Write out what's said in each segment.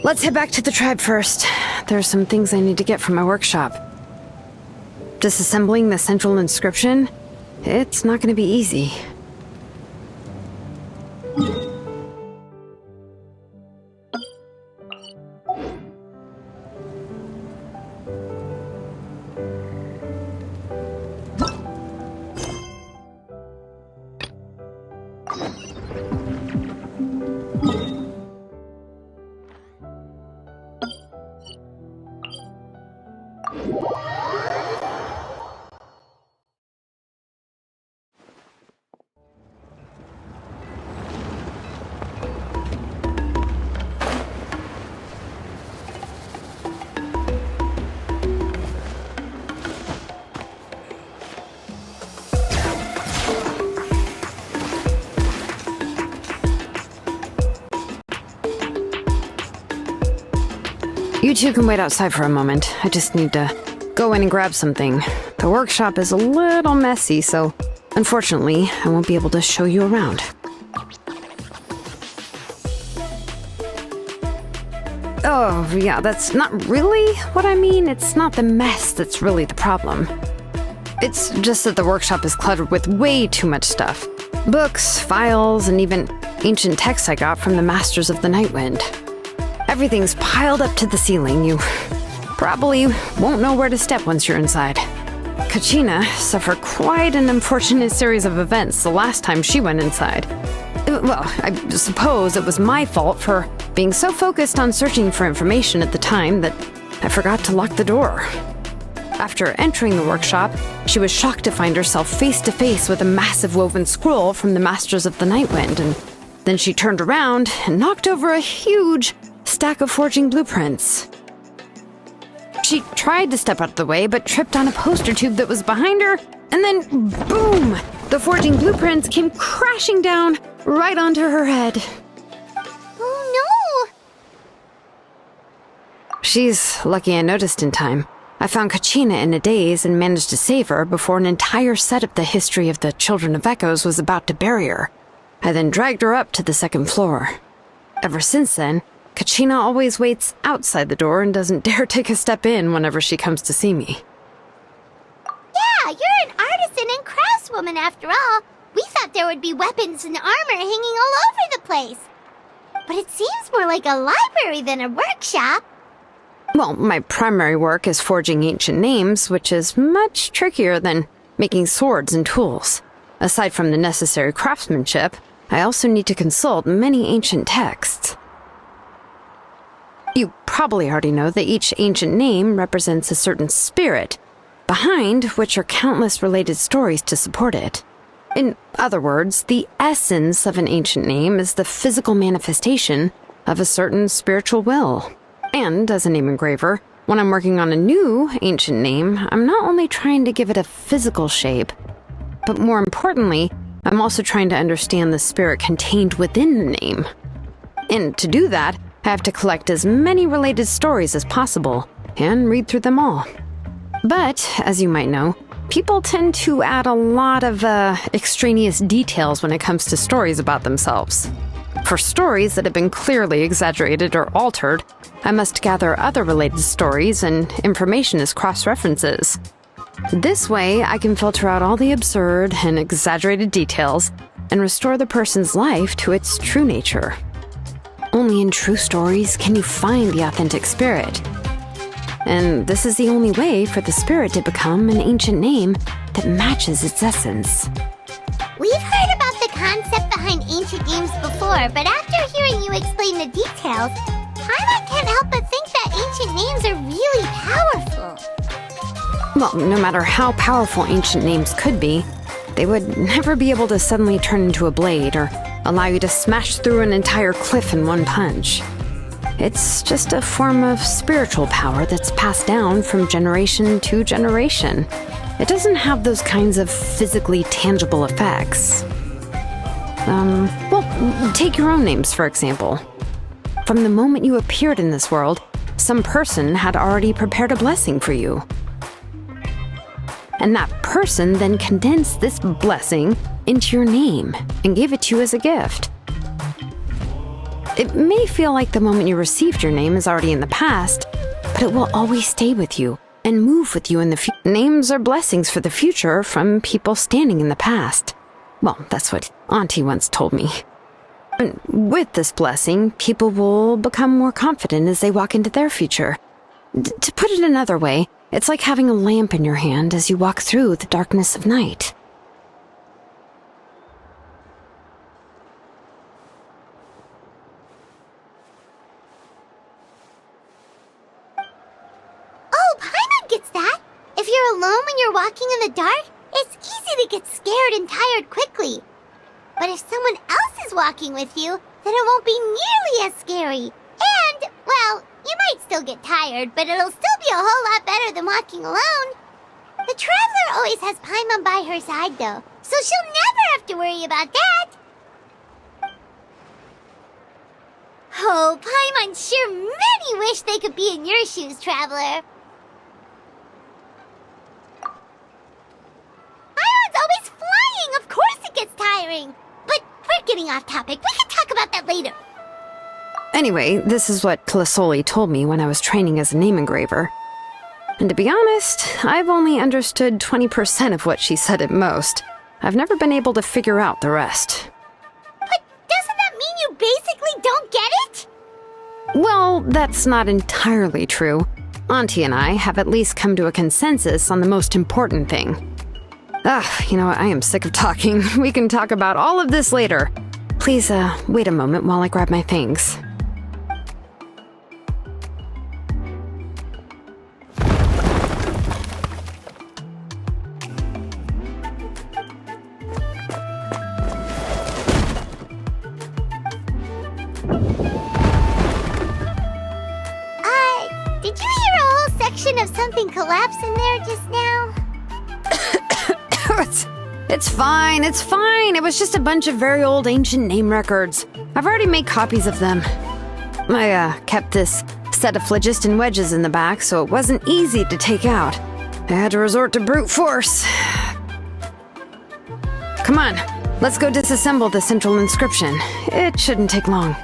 Let's head back to the tribe first. There are some things I need to get from my workshop. Disassembling the central inscription? It's not going to be easy. You two can wait outside for a moment. I just need to go in and grab something. The workshop is a little messy, so unfortunately, I won't be able to show you around. Oh, yeah, that's not really what I mean. It's not the mess that's really the problem. It's just that the workshop is cluttered with way too much stuff. Books, files, and even ancient texts I got from the Masters of the Nightwind. Everything's piled up to the ceiling. You probably won't know where to step once you're inside. Kachina suffered quite an unfortunate series of events the last time she went inside. Well, I suppose it was my fault for being so focused on searching for information at the time that I forgot to lock the door. After entering the workshop, she was shocked to find herself face to face with a massive woven scroll from the Masters of the Nightwind, and then she turned around and knocked over a huge stack of forging blueprints. She tried to step out of the way, but tripped on a poster tube that was behind her, and then boom! The forging blueprints came crashing down right onto her head. Oh no! She's lucky I noticed in time. I found Kachina in a daze and managed to save her before an entire set of the history of the Children of Echoes was about to bury her. I then dragged her up to the second floor. Ever since then, Kachina always waits outside the door and doesn't dare take a step in whenever she comes to see me. Yeah, you're an artisan and craftswoman after all. We thought there would be weapons and armor hanging all over the place. But it seems more like a library than a workshop. Well, my primary work is forging ancient names, which is much trickier than making swords and tools. Aside from the necessary craftsmanship, I also need to consult many ancient texts. You probably already know that each ancient name represents a certain spirit, behind which are countless related stories to support it. In other words, the essence of an ancient name is the physical manifestation of a certain spiritual will. And as a name engraver, when I'm working on a new ancient name, I'm not only trying to give it a physical shape, but more importantly, I'm also trying to understand the spirit contained within the name. And to do that, I have to collect as many related stories as possible and read through them all. But, as you might know, people tend to add a lot of extraneous details when it comes to stories about themselves. For stories that have been clearly exaggerated or altered, I must gather other related stories and information as cross-references. This way, I can filter out all the absurd and exaggerated details and restore the person's life to its true nature. Only in true stories can you find the authentic spirit. And this is the only way for the spirit to become an ancient name that matches its essence. We've heard about the concept behind ancient names before, but after hearing you explain the details, Paimon can't help but think that ancient names are really powerful. Well, no matter how powerful ancient names could be, they would never be able to suddenly turn into a blade or allow you to smash through an entire cliff in one punch. It's just a form of spiritual power that's passed down from generation to generation. It doesn't have those kinds of physically tangible effects. Well, take your own names, for example. From the moment you appeared in this world, some person had already prepared a blessing for you. And that person then condensed this blessing into your name and gave it to you as a gift. It may feel like the moment you received your name is already in the past, but it will always stay with you and move with you in the future. Names are blessings for the future from people standing in the past. Well, that's what Auntie once told me. And with this blessing, people will become more confident as they walk into their future. To put it another way, it's like having a lamp in your hand as you walk through the darkness of night. Oh, Paimon gets that! If you're alone when you're walking in the dark, it's easy to get scared and tired quickly. But if someone else is walking with you, then it won't be nearly as scary. And, well, you might still get tired, but it'll still be a whole lot better than walking alone. The Traveler always has Paimon by her side, though, so she'll never have to worry about that. Oh, Paimon sure many wish they could be in your shoes, Traveler. Paimon's always flying, of course it gets tiring. But we're getting off topic. We can talk about that later. Anyway, this is what Clisoli told me when I was training as a name engraver. And to be honest, I've only understood 20% of what she said at most. I've never been able to figure out the rest. But doesn't that mean you basically don't get it? Well, that's not entirely true. Auntie and I have at least come to a consensus on the most important thing. You know what? I am sick of talking. We can talk about all of this later. Please, wait a moment while I grab my things. Did you hear a whole section of something collapse in there just now? It's fine, it's fine. It was just a bunch of very old ancient name records. I've already made copies of them. I, kept this set of phlogiston wedges in the back, so it wasn't easy to take out. I had to resort to brute force. Come on, let's go disassemble the central inscription. It shouldn't take long.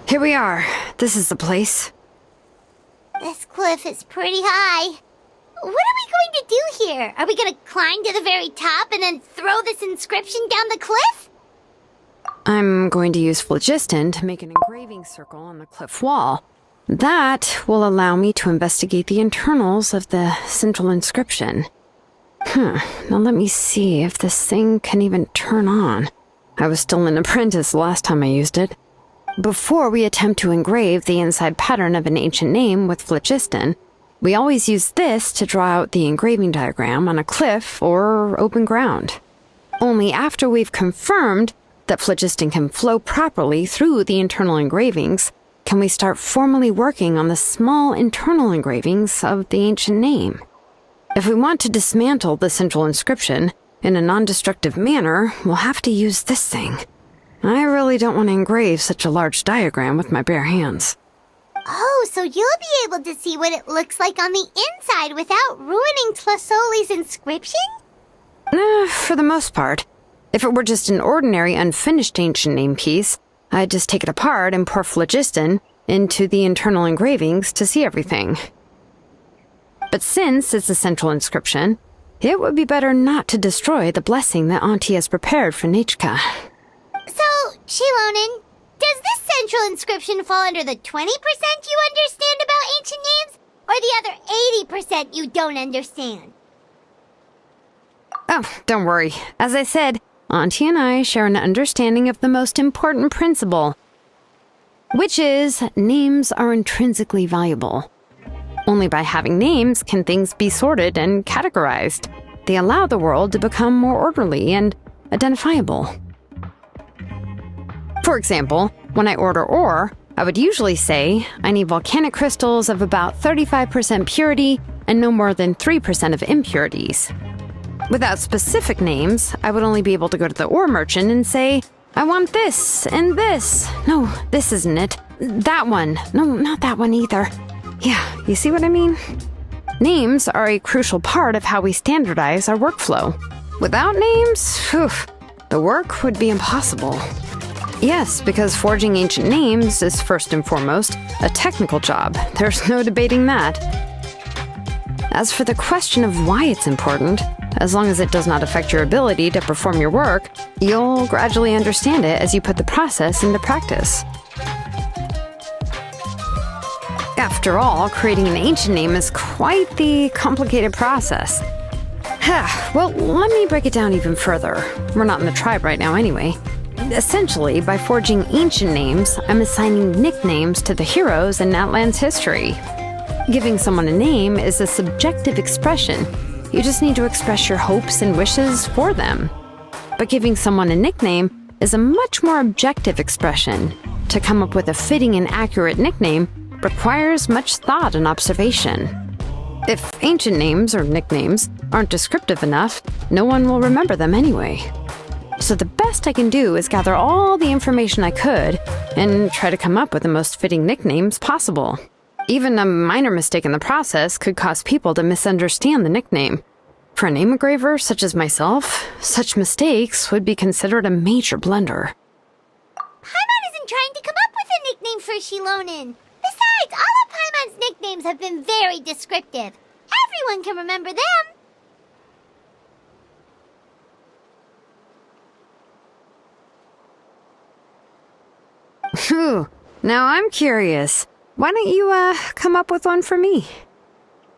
Here we are. This is the place. This cliff is pretty high. What are we going to do here? Are we going to climb to the very top and then throw this inscription down the cliff? I'm going to use phlogiston to make an engraving circle on the cliff wall. That will allow me to investigate the internals of the central inscription. Now let me see if this thing can even turn on. I was still an apprentice last time I used it. Before we attempt to engrave the inside pattern of an ancient name with phlogiston, we always use this to draw out the engraving diagram on a cliff or open ground. Only after we've confirmed that phlogiston can flow properly through the internal engravings can we start formally working on the small internal engravings of the ancient name. If we want to dismantle the central inscription in a non-destructive manner, we'll have to use this thing. I really don't want to engrave such a large diagram with my bare hands. Oh, so you'll be able to see what it looks like on the inside without ruining Tlasoli's inscription? For the most part. If it were just an ordinary unfinished ancient name piece, I'd just take it apart and pour phlogiston into the internal engravings to see everything. But since it's a central inscription, it would be better not to destroy the blessing that Auntie has prepared for Nechka. So, Shilonen, does this central inscription fall under the 20% you understand about ancient names, or the other 80% you don't understand? Oh, don't worry. As I said, Auntie and I share an understanding of the most important principle, which is names are intrinsically valuable. Only by having names can things be sorted and categorized. They allow the world to become more orderly and identifiable. For example, when I order ore, I would usually say I need volcanic crystals of about 35% purity and no more than 3% of impurities. Without specific names, I would only be able to go to the ore merchant and say, I want this and this. No, this isn't it. That one. No, not that one either. Yeah, you see what I mean? Names are a crucial part of how we standardize our workflow. Without names, the work would be impossible. Yes, because forging ancient names is first and foremost a technical job. There's no debating that. As for the question of why it's important, as long as it does not affect your ability to perform your work, you'll gradually understand it as you put the process into practice. After all, creating an ancient name is quite the complicated process. Well, let me break it down even further. We're not in the tribe right now anyway. Essentially, by forging ancient names, I'm assigning nicknames to the heroes in Natlan's history. Giving someone a name is a subjective expression. You just need to express your hopes and wishes for them. But giving someone a nickname is a much more objective expression. To come up with a fitting and accurate nickname requires much thought and observation. If ancient names or nicknames aren't descriptive enough, no one will remember them anyway. So the best I can do is gather all the information I could and try to come up with the most fitting nicknames possible. Even a minor mistake in the process could cause people to misunderstand the nickname. For a name engraver such as myself, such mistakes would be considered a major blunder. Paimon isn't trying to come up with a nickname for Shilonen. Besides, all of Paimon's nicknames have been very descriptive. Everyone can remember them. Phew, now I'm curious. Why don't you, come up with one for me?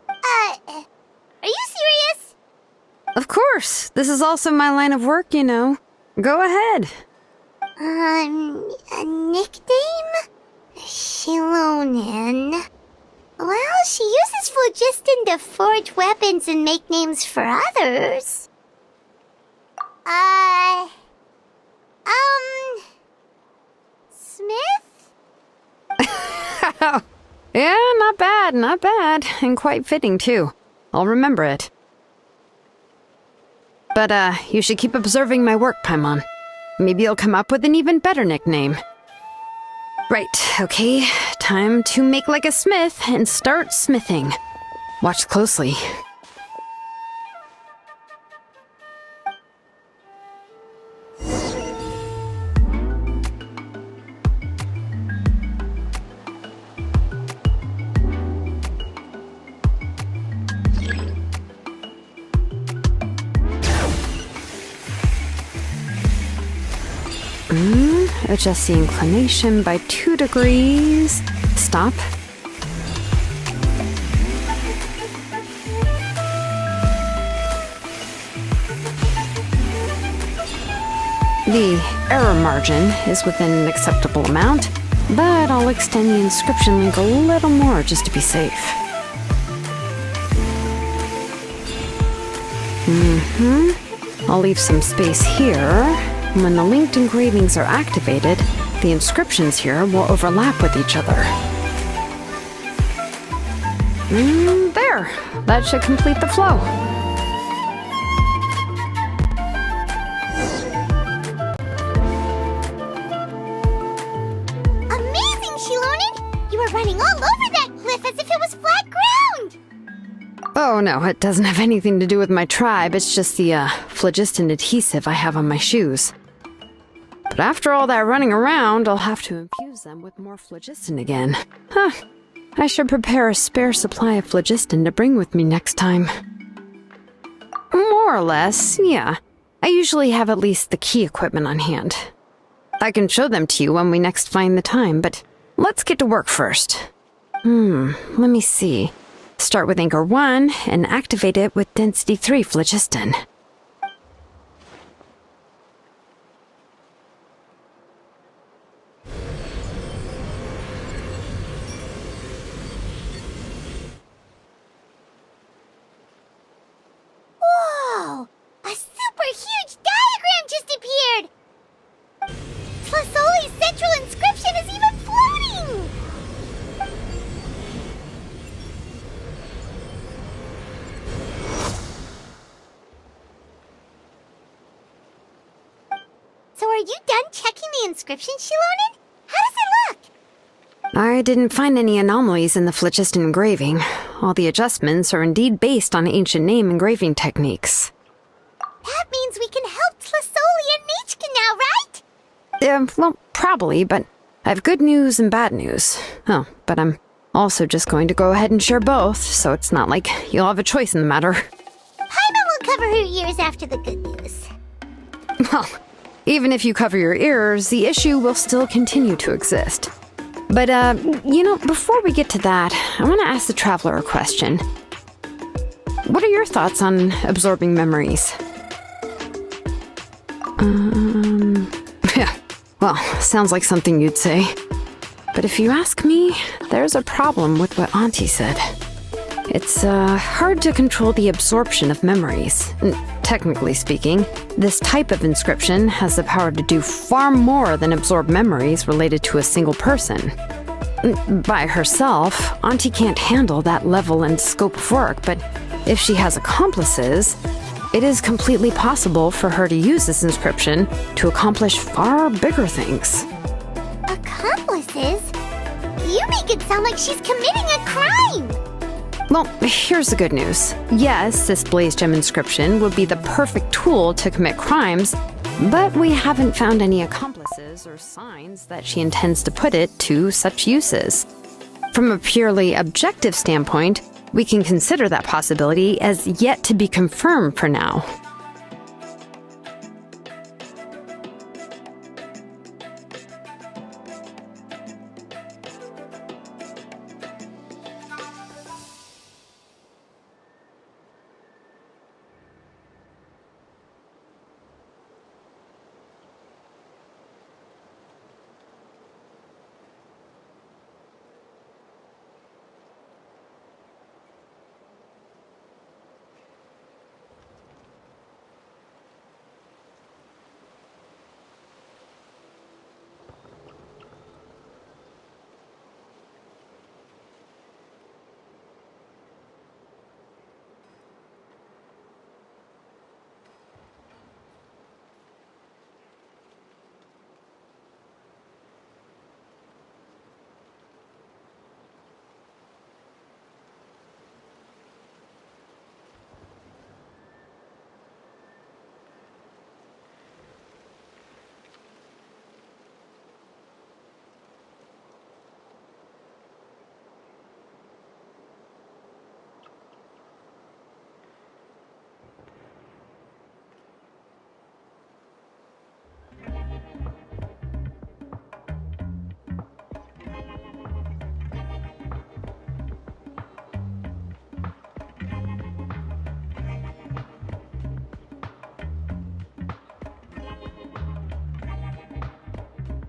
Are you serious? Of course. This is also my line of work, you know. Go ahead. A nickname? Shilonen. Well, she uses phlogiston to forge weapons and make names for others. Smith? Yeah, not bad, and quite fitting, too. I'll remember it. But, you should keep observing my work, Paimon. Maybe you'll come up with an even better nickname. Right, okay, time to make like a smith and start smithing. Watch closely. Adjust the inclination by 2 degrees. Stop. The error margin is within an acceptable amount, but I'll extend the inscription link a little more just to be safe. I'll leave some space here. When the linked engravings are activated, the inscriptions here will overlap with each other. There! That should complete the flow. Amazing, Shilonen! You were running all over that cliff as if it was flat ground! Oh no, it doesn't have anything to do with my tribe. It's just the phlogiston adhesive I have on my shoes. But after all that running around, I'll have to infuse them with more phlogiston again. Huh. I should prepare a spare supply of phlogiston to bring with me next time. More or less, yeah. I usually have at least the key equipment on hand. I can show them to you when we next find the time, but let's get to work first. Let me see. Start with Anchor 1 and activate it with Density 3 phlogiston. Whoa! A super huge diagram just appeared! Tlasoli's central inscription is even floating! So are you done checking the inscription, Shilonen? How does it look? I didn't find any anomalies in the phlogiston engraving. All the adjustments are indeed based on ancient name engraving techniques. That means we can help Tlasoli and Machka now, right? Well, probably, but I have good news and bad news. Oh, but I'm also just going to go ahead and share both, so it's not like you'll have a choice in the matter. Paimon will cover her ears after the good news. Well, even if you cover your ears, the issue will still continue to exist. But, before we get to that, I want to ask the Traveler a question. What are your thoughts on absorbing memories? Yeah, well, sounds like something you'd say. But if you ask me, there's a problem with what Auntie said. It's, hard to control the absorption of memories. Technically speaking, this type of inscription has the power to do far more than absorb memories related to a single person. By herself, Auntie can't handle that level and scope of work, but if she has accomplices, it is completely possible for her to use this inscription to accomplish far bigger things. Accomplices? You make it sound like she's committing a crime! Well, here's the good news. Yes, this Blaze Gem inscription would be the perfect tool to commit crimes, but we haven't found any accomplices or signs that she intends to put it to such uses. From a purely objective standpoint, we can consider that possibility as yet to be confirmed for now.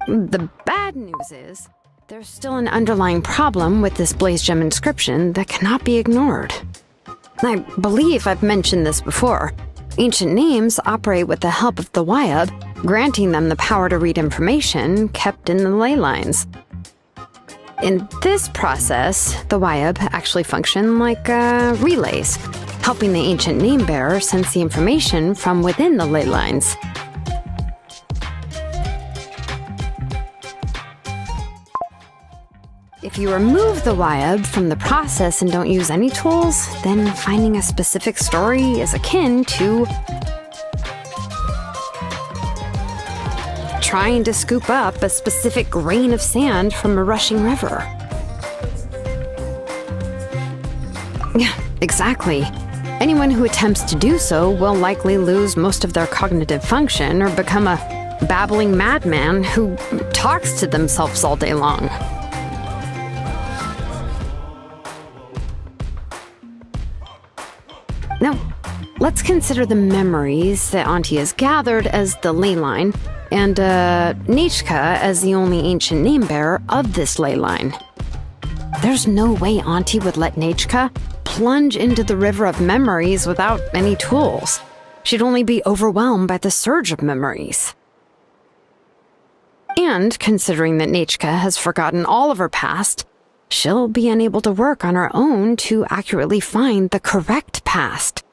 The bad news is, there's still an underlying problem with this blaze gem inscription that cannot be ignored. I believe I've mentioned this before. Ancient names operate with the help of the Wyab, granting them the power to read information kept in the ley lines. In this process, the Wyab actually function like relays, helping the ancient name bearer sense the information from within the ley lines. If you remove the Wyab from the process and don't use any tools, then finding a specific story is akin to trying to scoop up a specific grain of sand from a rushing river. Yeah, exactly. Anyone who attempts to do so will likely lose most of their cognitive function or become a babbling madman who talks to themselves all day long. Now, let's consider the memories that Auntie has gathered as the ley line, and Nechka as the only ancient name bearer of this ley line. There's no way Auntie would let Nechka plunge into the river of memories without any tools. She'd only be overwhelmed by the surge of memories. And considering that Nechka has forgotten all of her past, she'll be unable to work on her own to accurately find the correct past.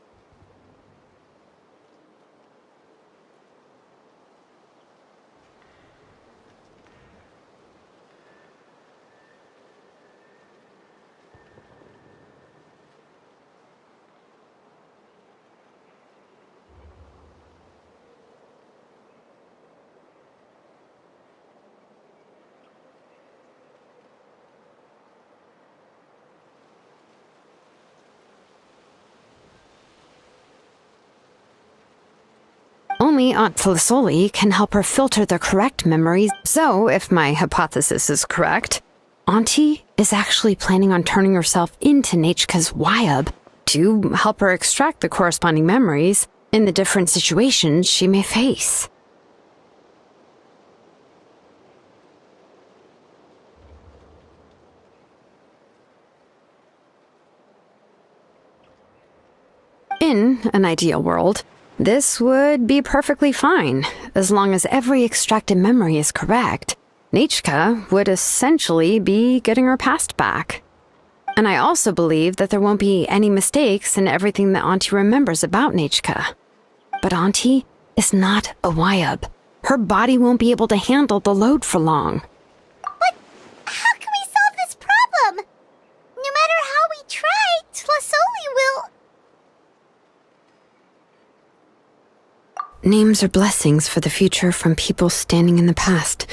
Only Aunt Felicoli can help her filter the correct memories. So, if my hypothesis is correct, Auntie is actually planning on turning herself into Nechka's Wyab to help her extract the corresponding memories in the different situations she may face. In an ideal world, this would be perfectly fine, as long as every extracted memory is correct. Nechka would essentially be getting her past back. And I also believe that there won't be any mistakes in everything that Auntie remembers about Nechka. But Auntie is not a Wyab. Her body won't be able to handle the load for long. But how can we solve this problem? No matter how we try, Tlasoli will... Names are blessings for the future from people standing in the past.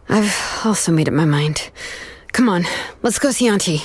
I've also made up my mind. Come on, let's go see Auntie.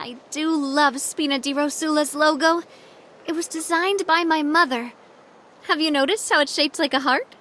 I do love Spina di Rosula's logo. It was designed by my mother. Have you noticed how it's shaped like a heart?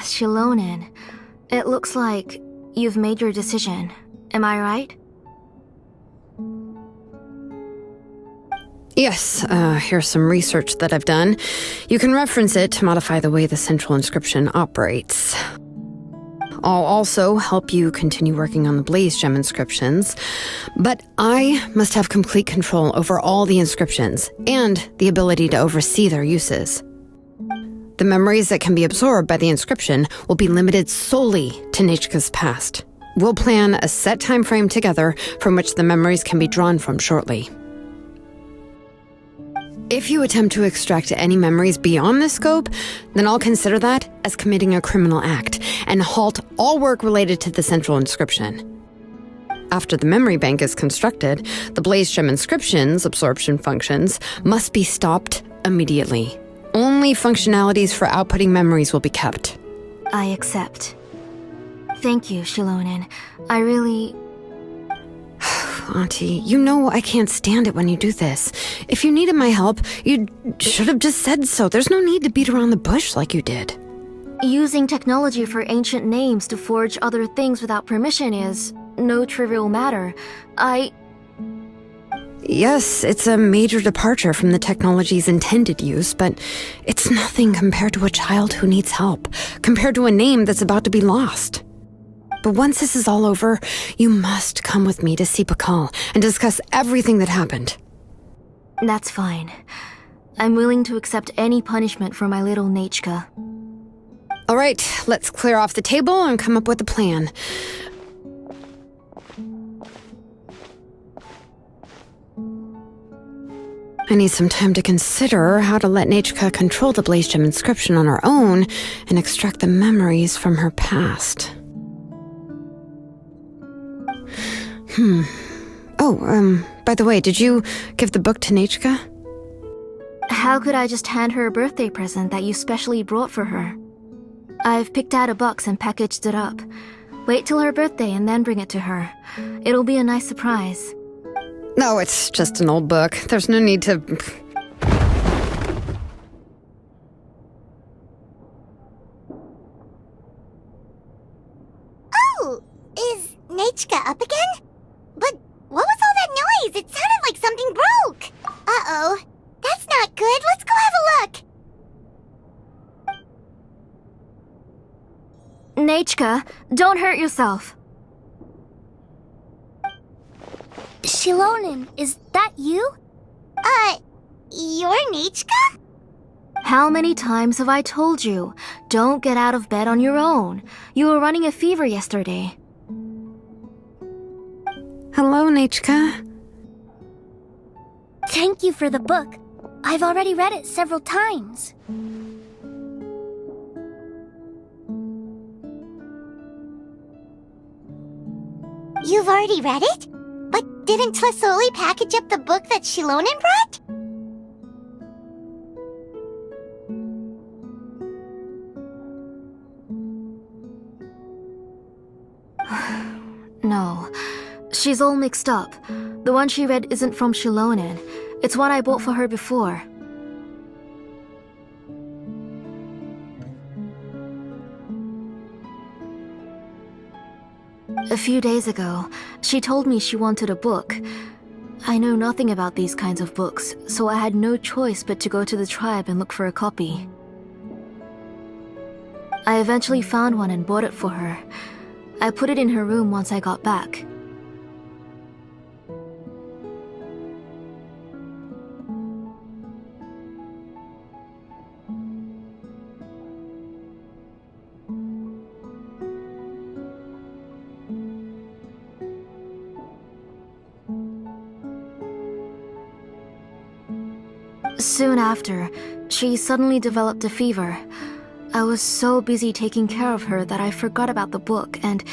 Shilonen. It looks like you've made your decision. Am I right? Yes, here's some research that I've done. You can reference it to modify the way the central inscription operates. I'll also help you continue working on the Blaze Gem inscriptions, but I must have complete control over all the inscriptions and the ability to oversee their uses. The memories that can be absorbed by the inscription will be limited solely to Nechka's past. We'll plan a set time frame together from which the memories can be drawn from shortly. If you attempt to extract any memories beyond this scope, then I'll consider that as committing a criminal act and halt all work related to the central inscription. After the memory bank is constructed, the Blaze Gem inscription's absorption functions must be stopped immediately. Only functionalities for outputting memories will be kept. I accept. Thank you, Shilonen. I really... Auntie, you know I can't stand it when you do this. If you needed my help, you should have just said so. There's no need to beat around the bush like you did. Using technology for ancient names to forge other things without permission is no trivial matter. Yes, it's a major departure from the technology's intended use, but it's nothing compared to a child who needs help, compared to a name that's about to be lost. But once this is all over, you must come with me to see Pakal and discuss everything that happened. That's fine. I'm willing to accept any punishment for my little Nechka. All right, let's clear off the table and come up with a plan. I need some time to consider how to let Nechka control the Blaze Gem inscription on her own and extract the memories from her past. By the way, did you give the book to Nechka? How could I just hand her a birthday present that you specially brought for her? I've picked out a box and packaged it up. Wait till her birthday and then bring it to her. It'll be a nice surprise. No, it's just an old book. There's no need to... Oh! Is Nechka up again? But what was all that noise? It sounded like something broke! Uh-oh. That's not good. Let's go have a look! Nechka, don't hurt yourself. Shilonen, is that you? You're Nechka? How many times have I told you? Don't get out of bed on your own. You were running a fever yesterday. Hello, Nechka. Thank you for the book. I've already read it several times. You've already read it? But didn't Tlasoli package up the book that Shilonen brought? She's all mixed up. The one she read isn't from Shilonen. It's one I bought for her before. A few days ago, she told me she wanted a book. I know nothing about these kinds of books, so I had no choice but to go to the tribe and look for a copy. I eventually found one and bought it for her. I put it in her room once I got back. Soon after, she suddenly developed a fever. I was so busy taking care of her that I forgot about the book and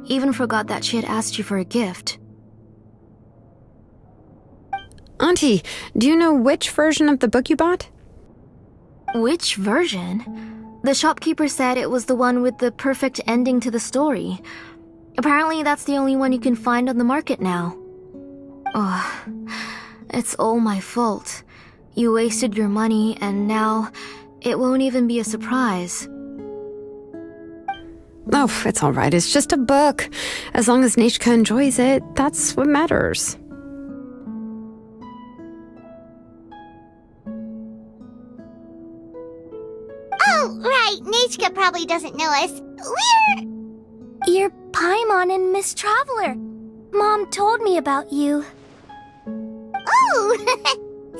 even forgot that she had asked you for a gift. Auntie, do you know which version of the book you bought? Which version? The shopkeeper said it was the one with the perfect ending to the story. Apparently that's the only one you can find on the market now. Oh, it's all my fault. You wasted your money, and now it won't even be a surprise. Oh, it's all right. It's just a book. As long as Nechka enjoys it, that's what matters. Oh, right. Nechka probably doesn't know us. You're Paimon and Miss Traveler. Mom told me about you. Oh!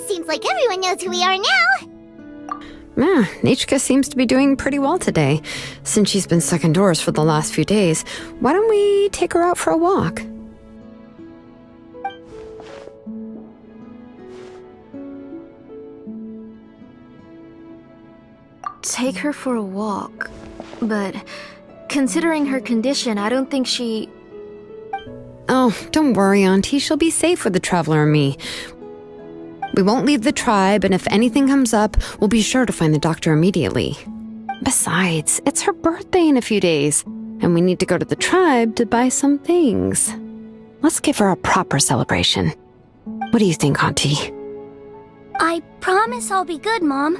Seems like everyone knows who we are now. Yeah, Nechka seems to be doing pretty well today. Since she's been stuck indoors for the last few days, why don't we take her out for a walk? Take her for a walk. But considering her condition, I don't think she... Oh, don't worry, Auntie. She'll be safe with the Traveler and me. We won't leave the tribe, and if anything comes up, we'll be sure to find the doctor immediately. Besides, it's her birthday in a few days, and we need to go to the tribe to buy some things. Let's give her a proper celebration. What do you think, Auntie? I promise I'll be good, Mom.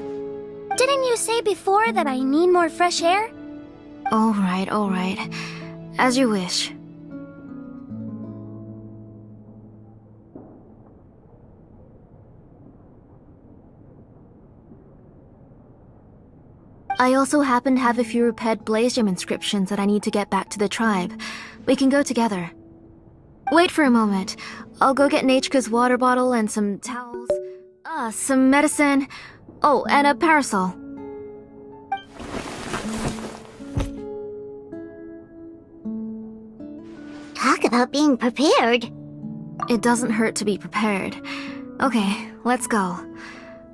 Didn't you say before that I need more fresh air? All right. As you wish. I also happen to have a few repaired blaze gem inscriptions that I need to get back to the tribe. We can go together. Wait for a moment. I'll go get Nechka's water bottle and some towels. Some medicine. Oh, and a parasol. Talk about being prepared. It doesn't hurt to be prepared. Okay, let's go.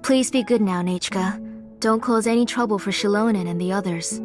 Please be good now, Nechka. Don't cause any trouble for Shilonen and the others.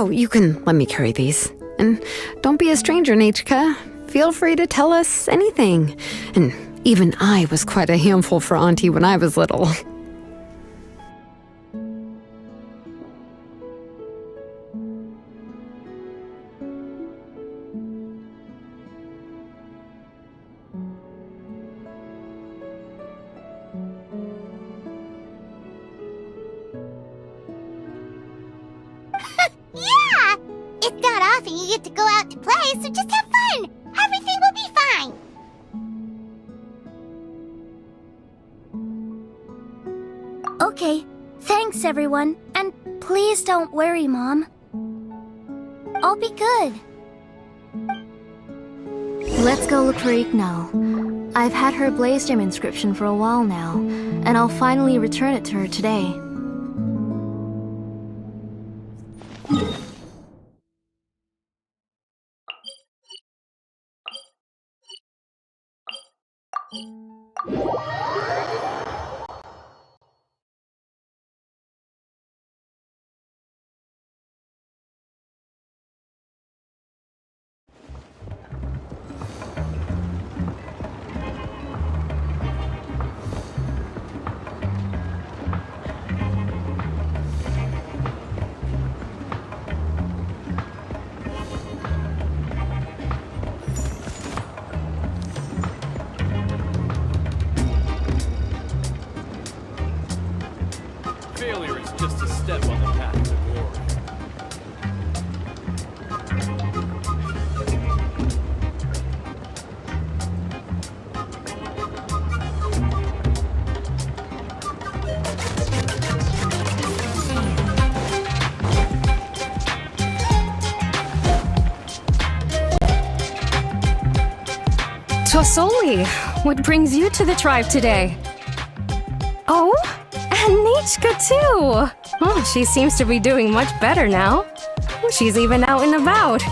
Oh, you can let me carry these. And don't be a stranger, Nichka. Feel free to tell us anything. And even I was quite a handful for Auntie when I was little. Yeah! It's not often you get to go out to play, so just have fun! Everything will be fine! Okay, thanks everyone. And please don't worry, Mom. I'll be good. Let's go look for Ignal. I've had her Blaze Gem inscription for a while now, and I'll finally return it to her today. Failure is just a step on the path to glory. Tosoli, what brings you to the tribe today? Oh, and Nichka too! Oh, she seems to be doing much better now. She's even out and about.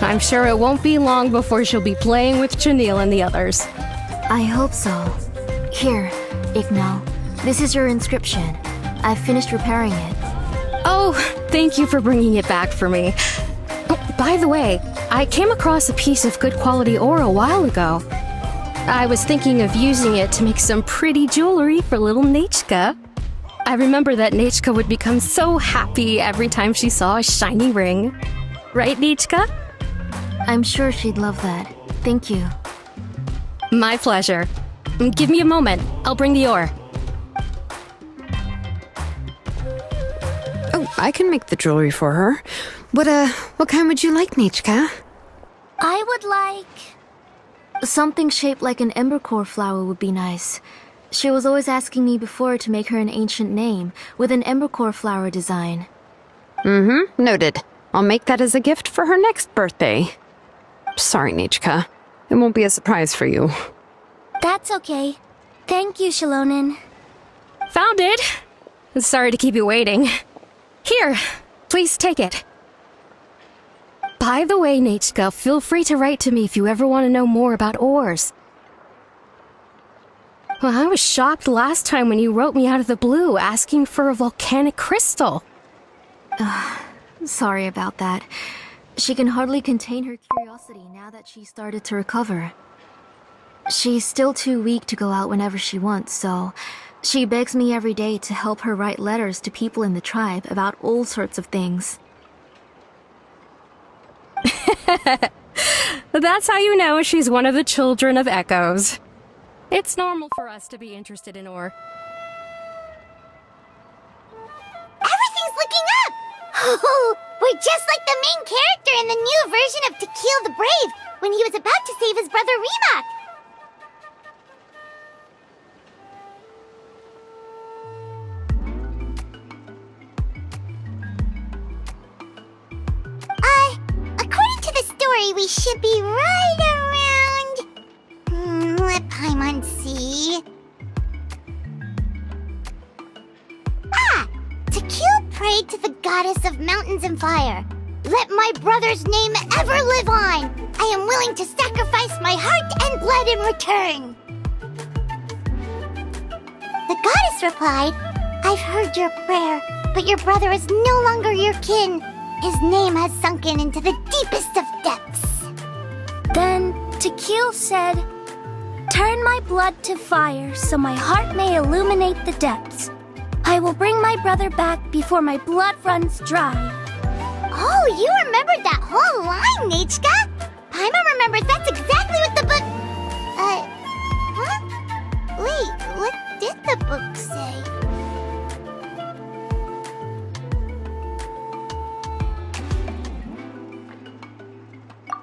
I'm sure it won't be long before she'll be playing with Janelle and the others. I hope so. Here, Ignal. This is your inscription. I've finished repairing it. Oh, thank you for bringing it back for me. Oh, by the way, I came across a piece of good quality ore a while ago. I was thinking of using it to make some pretty jewelry for little Nichka. I remember that Nichka would become so happy every time she saw a shiny ring. Right, Nichka? I'm sure she'd love that. Thank you. My pleasure. Give me a moment. I'll bring the ore. Oh, I can make the jewelry for her. What kind would you like, Nichka? I would like... something shaped like an embercore flower would be nice. She was always asking me before to make her an ancient name with an embercore flower design. Mm-hmm, noted. I'll make that as a gift for her next birthday. Sorry, Nichka. It won't be a surprise for you. That's okay. Thank you, Shalonin. Found it! Sorry to keep you waiting. Here, please take it. By the way, Nichka, feel free to write to me if you ever want to know more about ores. Well, I was shocked last time when you wrote me out of the blue asking for a volcanic crystal. Sorry about that. She can hardly contain her curiosity now that she started to recover. She's still too weak to go out whenever she wants, so she begs me every day to help her write letters to people in the tribe about all sorts of things. That's how you know she's one of the children of Echoes. It's normal for us to be interested in ore. Everything's looking up! Oh, we're just like the main character in the new version of To Kill the Brave when he was about to save his brother Remak. According to the story, we should be right around... let Paimon see... Takil prayed to the goddess of mountains and fire. Let my brother's name ever live on. I am willing to sacrifice my heart and blood in return. The goddess replied, I've heard your prayer, but your brother is no longer your kin. His name has sunken into the deepest of depths. Then Tequil said, "Turn my blood to fire so my heart may illuminate the depths. I will bring my brother back before my blood runs dry." Oh, you remembered that whole line, Nechka! Paimon remembers that's exactly what the book... Huh? Wait, what did the book say?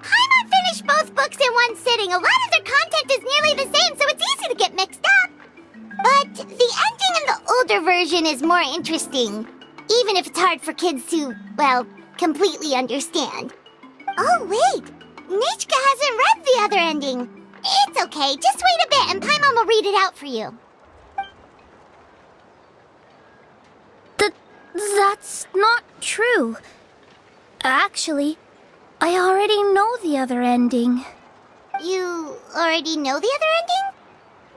Paimon finished both books in one sitting. A lot of their content is nearly the same, so it's easy to get mixed up. But the ending in the older version is more interesting, even if it's hard for kids to, well, completely understand. Oh, wait! Nechka hasn't read the other ending. It's okay, just wait a bit and Paimon will read it out for you. That's not true. Actually, I already know the other ending. You already know the other ending?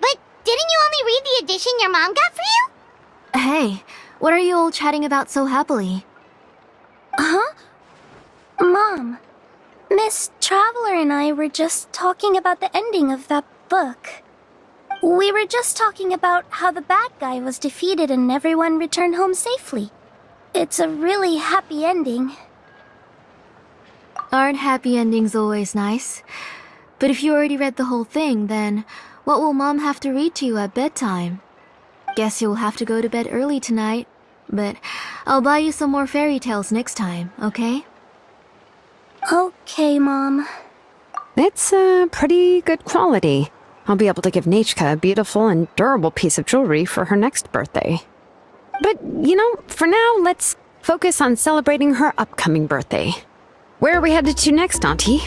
But didn't you only read the edition your mom got for you? Hey, what are you all chatting about so happily? Huh? Mom, Miss Traveler and I were just talking about the ending of that book. We were just talking about how the bad guy was defeated and everyone returned home safely. It's a really happy ending. Aren't happy endings always nice? But if you already read the whole thing, then what will Mom have to read to you at bedtime? Guess you'll have to go to bed early tonight. But I'll buy you some more fairy tales next time, okay? Okay, Mom. It's pretty good quality. I'll be able to give Nechka a beautiful and durable piece of jewelry for her next birthday. But, for now, let's focus on celebrating her upcoming birthday. Where are we headed to next, Auntie?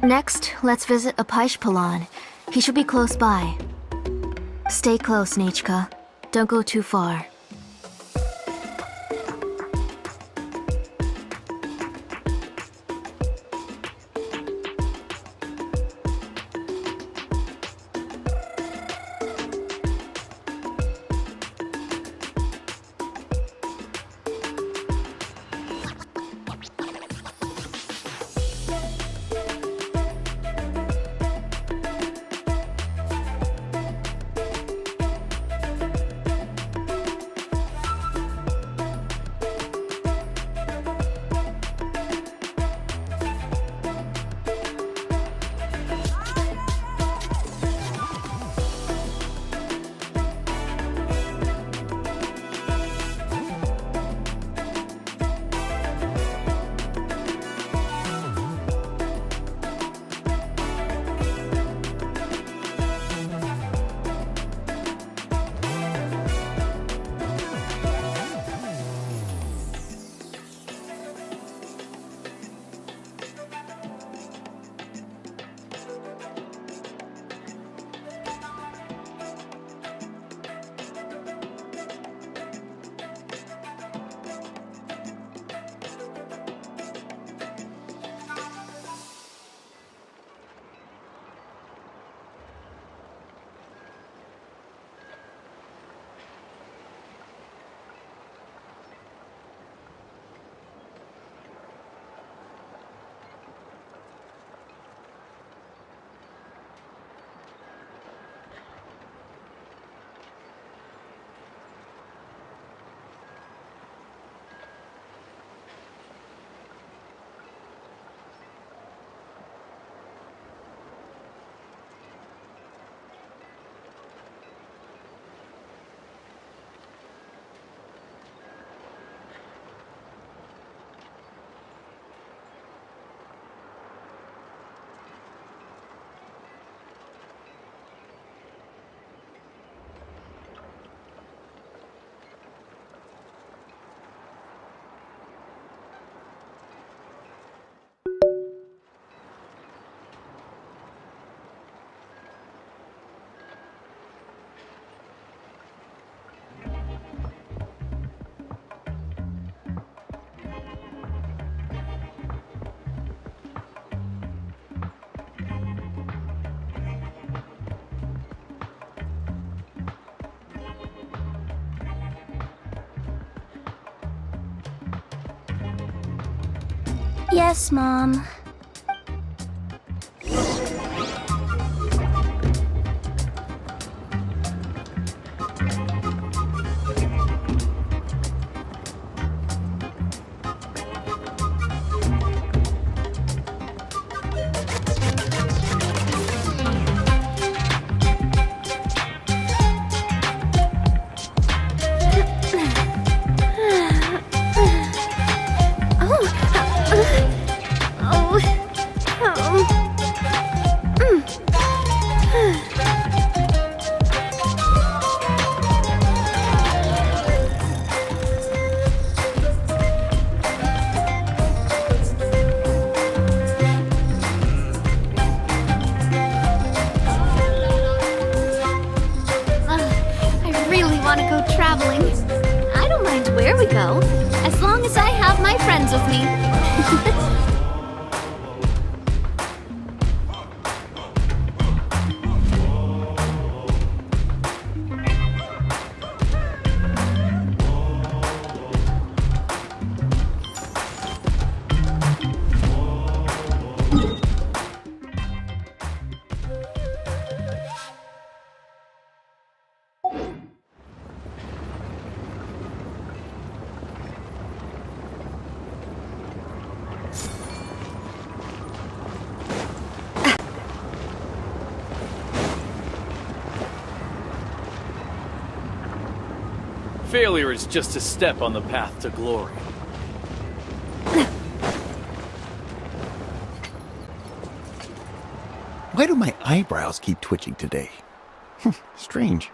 Next, let's visit Apaish He should be close by. Stay close, Nechka. Don't go too far. Yes, Mom. I really want to go traveling. I don't mind where we go, as long as I have my friends with me. Failure is just a step on the path to glory. Why do my eyebrows keep twitching today? Strange.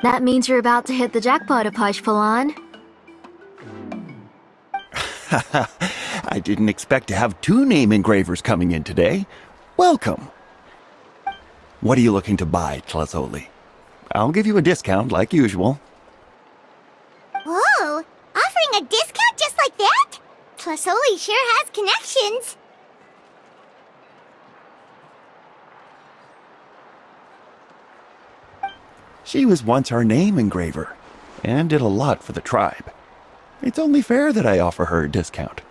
That means you're about to hit the jackpot, Apaj. I didn't expect to have 2 name engravers coming in today. Welcome. What are you looking to buy, Tlazoli? I'll give you a discount like usual. Whoa! Offering a discount just like that? Plasoli sure has connections. She was once our name engraver, and did a lot for the tribe. It's only fair that I offer her a discount.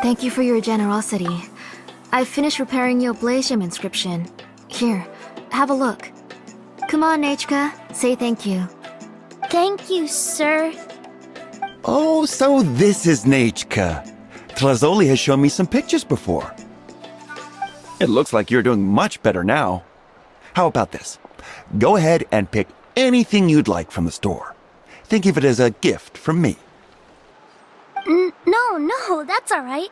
Thank you for your generosity. I've finished repairing your Blasium inscription. Here, have a look. Come on, Nachka, say thank you. Thank you, sir. Oh, so this is Nachka. Tlazoli has shown me some pictures before. It looks like you're doing much better now. How about this? Go ahead and pick anything you'd like from the store. Think of it as a gift from me. No, that's all right.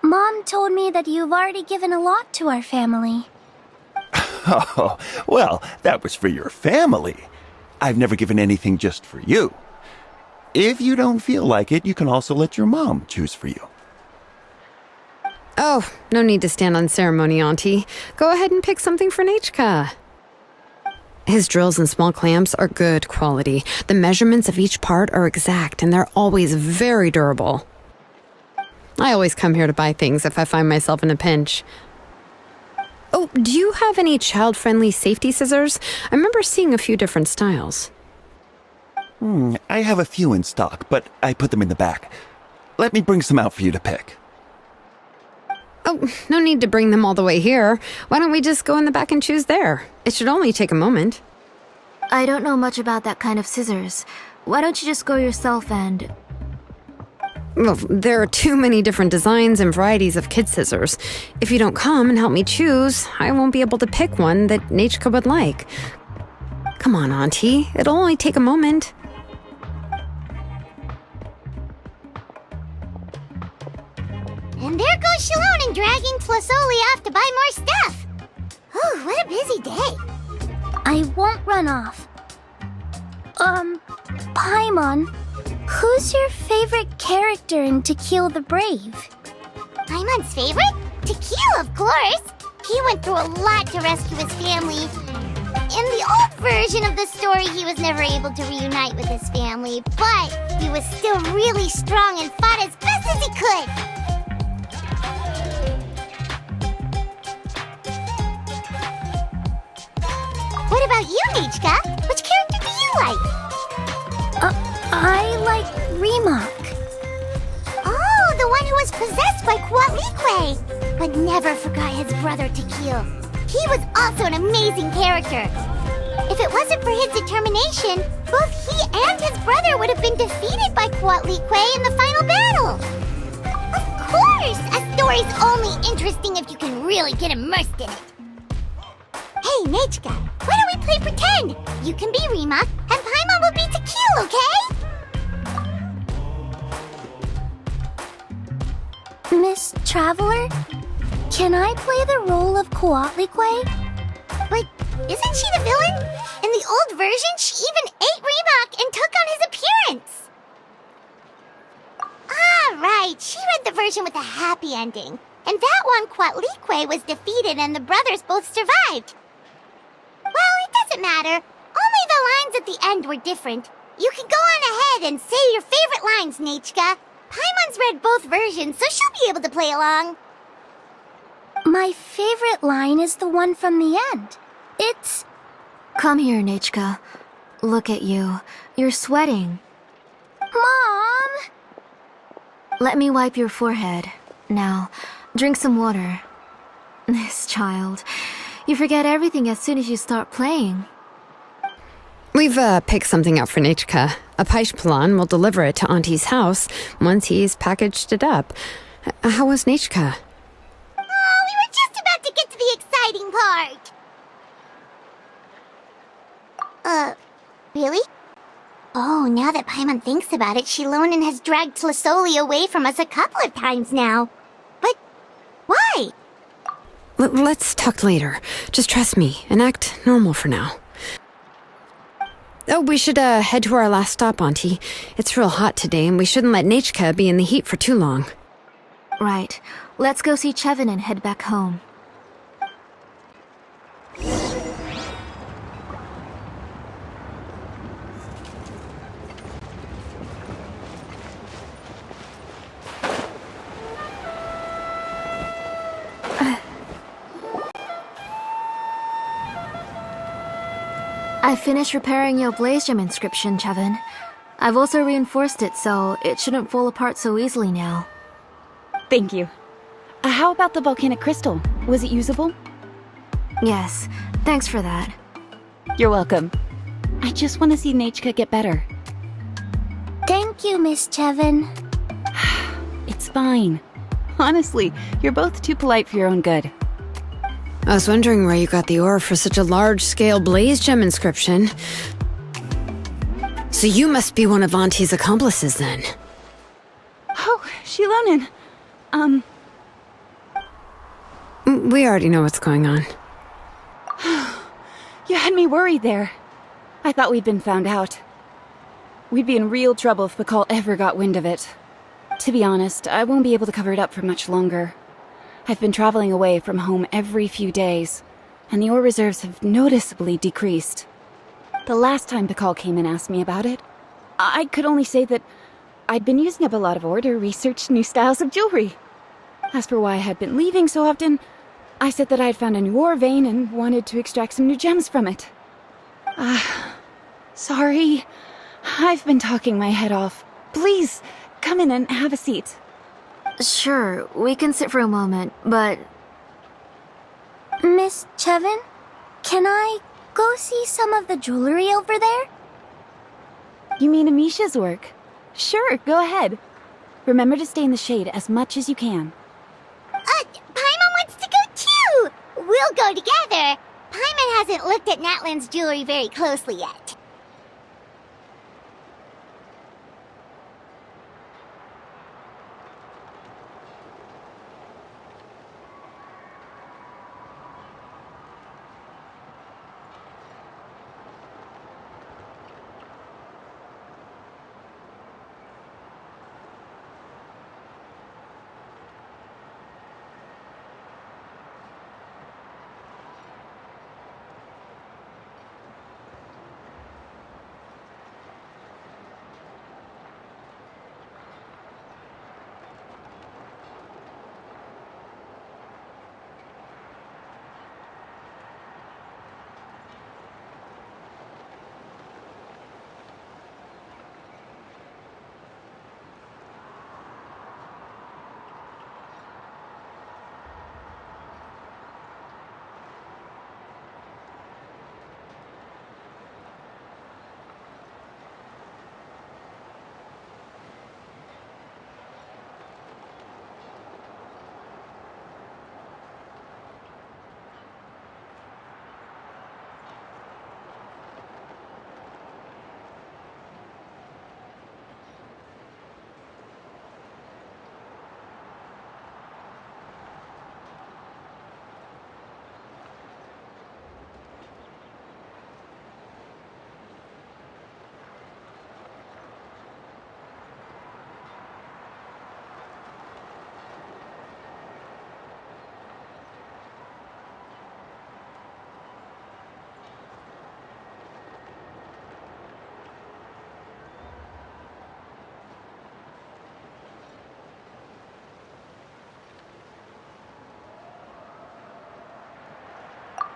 Mom told me that you've already given a lot to our family. Oh, well, that was for your family. I've never given anything just for you. If you don't feel like it, you can also let your mom choose for you. Oh, no need to stand on ceremony, Auntie. Go ahead and pick something for Nachka. His drills and small clamps are good quality. The measurements of each part are exact, and they're always very durable. I always come here to buy things if I find myself in a pinch. Oh, do you have any child-friendly safety scissors? I remember seeing a few different styles. I have a few in stock, but I put them in the back. Let me bring some out for you to pick. Oh, no need to bring them all the way here. Why don't we just go in the back and choose there? It should only take a moment. I don't know much about that kind of scissors. Why don't you just go yourself and... Well, there are too many different designs and varieties of kid scissors. If you don't come and help me choose, I won't be able to pick one that Nachka would like. Come on, Auntie. It'll only take a moment. And there goes Shalon and dragging Tlazoli off to buy more stuff. Oh, what a busy day. I won't run off. Paimon, who's your favorite character in To Kill the Brave? Paimon's favorite? Tequila, of course. He went through a lot to rescue his family. In the old version of the story, he was never able to reunite with his family, but he was still really strong and fought as best as he could. What about you, Nachka? Which character do you like? I like Remak. Oh, the one who was possessed by Quatlique, but never forgot his brother Tequil. He was also an amazing character. If it wasn't for his determination, both he and his brother would have been defeated by Quatlique in the final battle. Of course, a story's only interesting if you can really get immersed in it. Hey, Nachka, why don't we play pretend? You can be Remak, and Paimon will be Tequil, okay? Miss Traveler, can I play the role of Quatlique? But isn't she the villain? In the old version, she even ate Remak and took on his appearance. Ah, right. She read the version with a happy ending. And that one, Quatlique was defeated and the brothers both survived. Well, it doesn't matter. Only the lines at the end were different. You can go on ahead and say your favorite lines, Nachka. Paimon's read both versions, so she'll be able to play along. My favorite line is the one from the end. It's... Come here, Nachka. Look at you. You're sweating. Mom! Let me wipe your forehead. Now, drink some water. This child. You forget everything as soon as you start playing. We've picked something out for Nachka. A Paishpalan will deliver it to Auntie's house once he's packaged it up. How was Nachka? Oh, we were just about to get to the exciting part. Really? Oh, now that Paimon thinks about it, Shilonen has dragged Tlazoli away from us a couple of times now. But why? Let's talk later. Just trust me and act normal for now. Oh, we should head to our last stop, Auntie. It's real hot today, and we shouldn't let Nachka be in the heat for too long. Right. Let's go see Chevin and head back home. I finished repairing your Blasium inscription, Chevin. I've also reinforced it so it shouldn't fall apart so easily now. Thank you. How about the volcanic crystal? Was it usable? Yes, thanks for that. You're welcome. I just want to see Nachka get better. Thank you, Miss Chevin. It's fine. Honestly, you're both too polite for your own good. I was wondering where you got the ore for such a large-scale blaze gem inscription. So you must be one of Auntie's accomplices, then. Oh, Shilonen. We already know what's going on. You had me worried there. I thought we'd been found out. We'd be in real trouble if Bakal ever got wind of it. To be honest, I won't be able to cover it up for much longer. I've been traveling away from home every few days, and the ore reserves have noticeably decreased. The last time Bakal came and asked me about it, I could only say that I'd been using up a lot of ore to research new styles of jewelry. As for why I had been leaving so often, I said that I had found a new ore vein and wanted to extract some new gems from it. Sorry. I've been talking my head off. Please, come in and have a seat. Sure, we can sit for a moment, but... Miss Chevin, can I go see some of the jewelry over there? You mean Amisha's work? Sure, go ahead. Remember to stay in the shade as much as you can. Paimon wants to go too! We'll go together. Paimon hasn't looked at Natlan's jewelry very closely yet.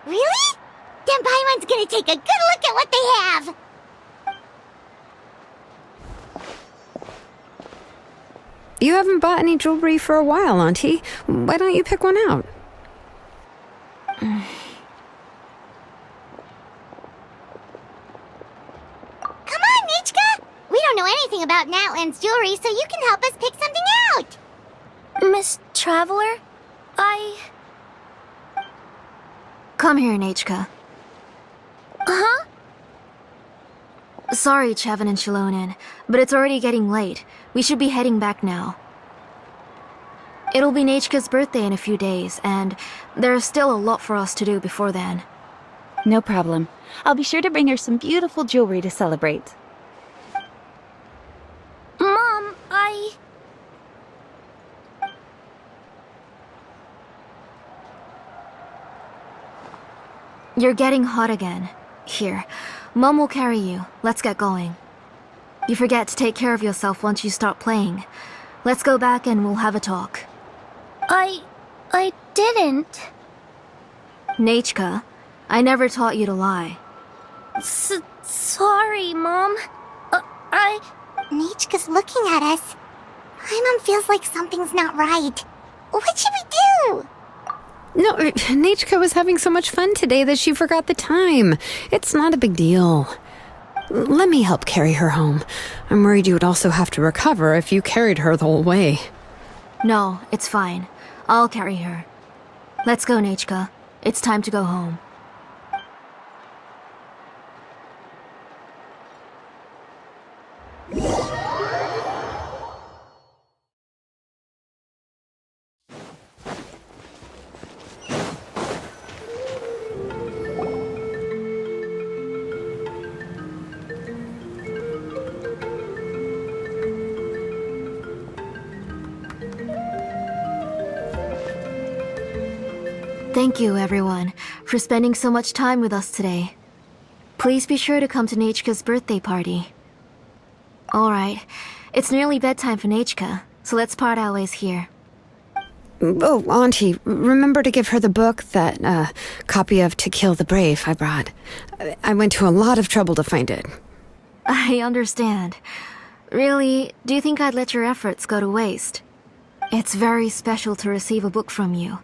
Really? Then Paimon's gonna take a good look at what they have! You haven't bought any jewelry for a while, Auntie. Why don't you pick one out? Come on, Nichka! We don't know anything about Natlan's jewelry, so you can help us pick something out! Miss Traveler, Come here, Nachka. Huh? Sorry, Chevin and Shilonen, but it's already getting late. We should be heading back now. It'll be Nachka's birthday in a few days, and there's still a lot for us to do before then. No problem. I'll be sure to bring her some beautiful jewelry to celebrate. Mom, You're getting hot again. Here, Mom will carry you. Let's get going. You forget to take care of yourself once you start playing. Let's go back and we'll have a talk. I didn't. Nachka, I never taught you to lie. Sorry, Mom. Nichka's looking at us. Paimon feels like something's not right. What should we do? No, Nachka was having so much fun today that she forgot the time. It's not a big deal. Let me help carry her home. I'm worried you would also have to recover if you carried her the whole way. No, it's fine. I'll carry her. Let's go, Nachka. It's time to go home. Thank you, everyone, for spending so much time with us today. Please be sure to come to Nachka's birthday party. Alright, it's nearly bedtime for Nachka, so let's part our ways here. Oh, Auntie, remember to give her the book, that copy of To Kill the Brave I brought. I went to a lot of trouble to find it. I understand. Really, do you think I'd let your efforts go to waste? It's very special to receive a book from you.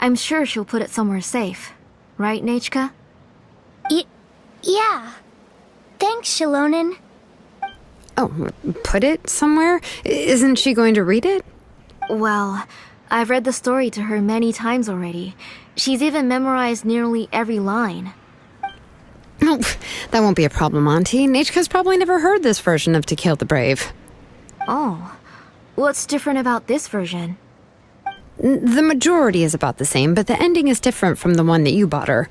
I'm sure she'll put it somewhere safe. Right, Nachka? Yeah. Thanks, Shilonen. Oh, put it somewhere? Isn't she going to read it? Well, I've read the story to her many times already. She's even memorized nearly every line. Oh, that won't be a problem, Auntie. Nachka's probably never heard this version of To Kill the Brave. Oh. What's different about this version? The majority is about the same, but the ending is different from the one that you bought her.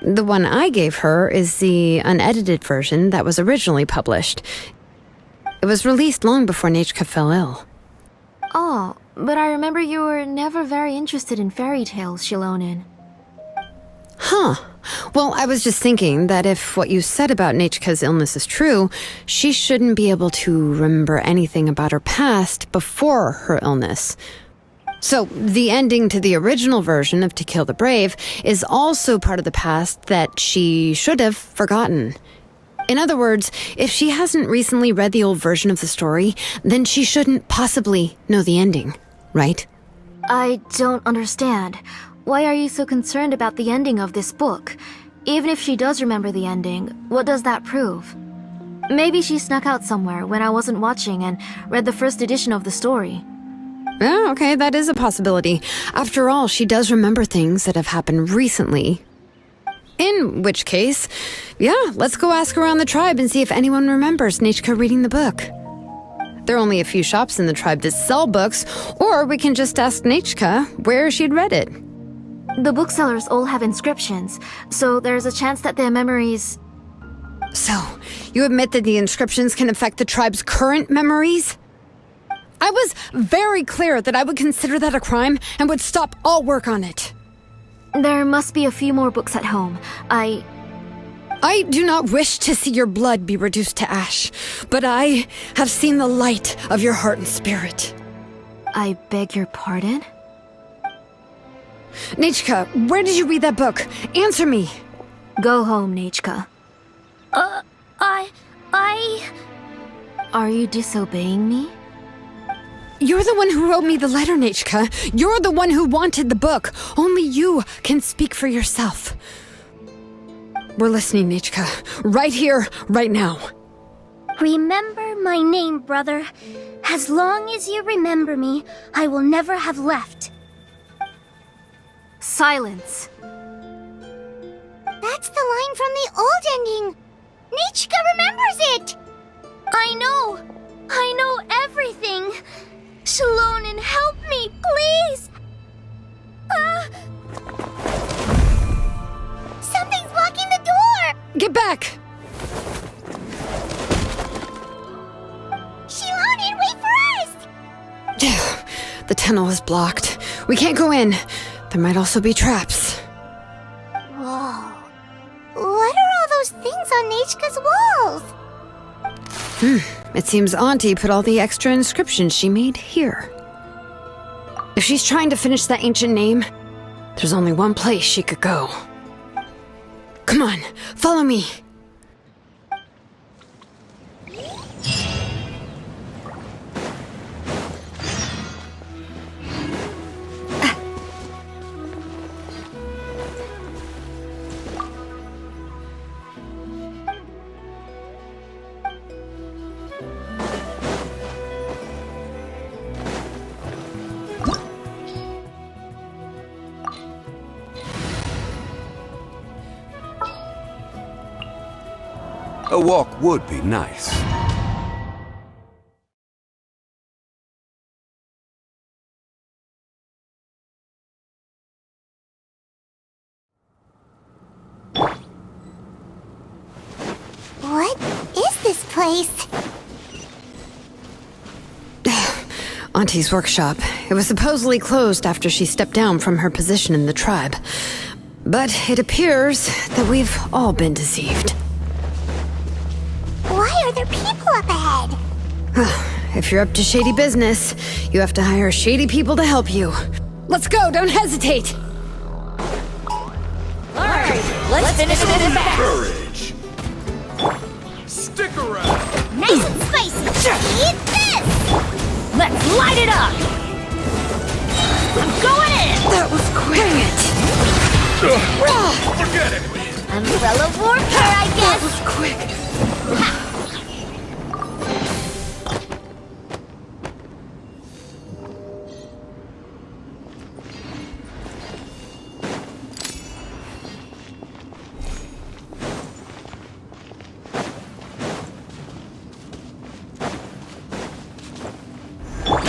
The one I gave her is the unedited version that was originally published. It was released long before Nachka fell ill. Oh, but I remember you were never very interested in fairy tales, Shilonen. Huh. Well, I was just thinking that if what you said about Nachka's illness is true, she shouldn't be able to remember anything about her past before her illness. So, the ending to the original version of To Kill the Brave is also part of the past that she should have forgotten. In other words, if she hasn't recently read the old version of the story, then she shouldn't possibly know the ending, right? I don't understand. Why are you so concerned about the ending of this book? Even if she does remember the ending, what does that prove? Maybe she snuck out somewhere when I wasn't watching and read the first edition of the story. Yeah, okay, that is a possibility. After all, she does remember things that have happened recently. In which case, yeah, let's go ask around the tribe and see if anyone remembers Nachka reading the book. There are only a few shops in the tribe that sell books, or we can just ask Nachka where she'd read it. The booksellers all have inscriptions, so there's a chance that their memories... So, you admit that the inscriptions can affect the tribe's current memories? I was very clear that I would consider that a crime and would stop all work on it. There must be a few more books at home. I do not wish to see your blood be reduced to ash, but I have seen the light of your heart and spirit. I beg your pardon? Nachka, where did you read that book? Answer me. Go home, Nachka. Are you disobeying me? You're the one who wrote me the letter, Nachka. You're the one who wanted the book. Only you can speak for yourself. We're listening, Nachka. Right here, right now. Remember my name, brother. As long as you remember me, I will never have left. Silence. That's the line from the old ending. Nachka remembers it. I know everything. Shilonen, help me, please! Something's blocking the door! Get back! Shilonen, wait for us! The tunnel is blocked. We can't go in. There might also be traps. Whoa. What are all those things on Nachka's walls? It seems Auntie put all the extra inscriptions she made here. If she's trying to finish that ancient name, there's only one place she could go. Come on, follow me. A walk would be nice. What is this place? Auntie's workshop. It was supposedly closed after she stepped down from her position in the tribe. But it appears that we've all been deceived. Why are there people up ahead? If you're up to shady business, you have to hire shady people to help you. Let's go, don't hesitate! Let's finish this back. Courage! Stick around! Nice and spicy! Eat this! Let's light it up! I'm going in! That was quick! Forget it! Umbrella warfare, I guess! That was quick!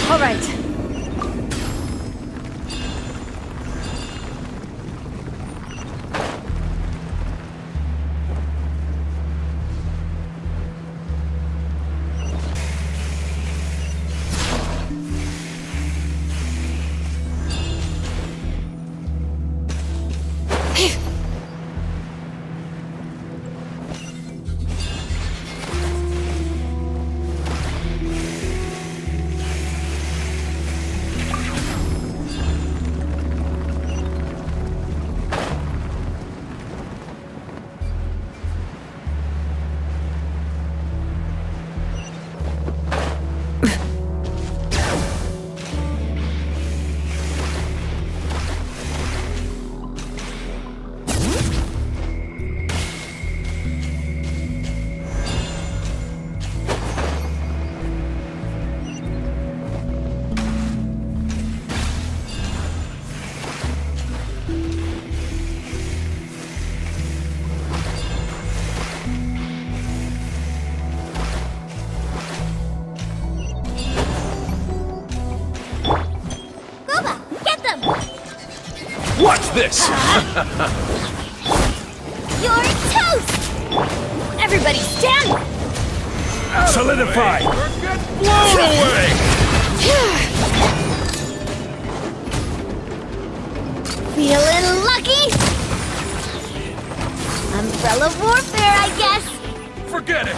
All right. Watch this! You're toast! Everybody stand! Solidify! Or get blown away! Feeling lucky? Umbrella warfare, I guess! Forget it!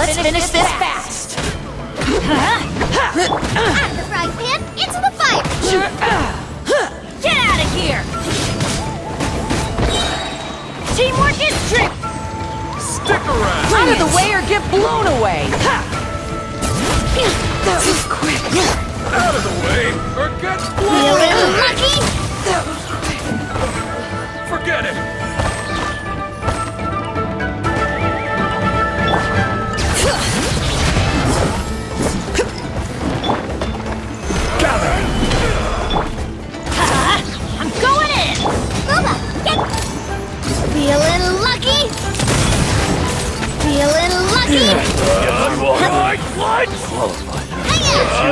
Let's finish this fast. Out of the frying pan, into the fire! Get out of here! Teamwork is trick! Stick around! Out of the way or get blown away! That was quick. Out of the way, or get Feeling lucky? Forget it! I'm going in! Luba, get... Feeling lucky? Feeling lucky?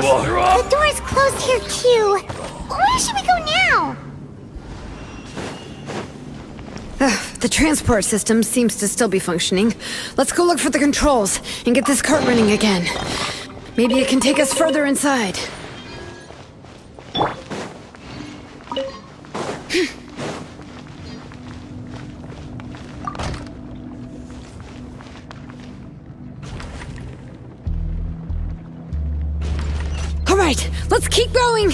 The door's closed here, too. Where should we go now? The transport system seems to still be functioning. Let's go look for the controls and get this cart running again. Maybe it can take us further inside. All right, let's keep going.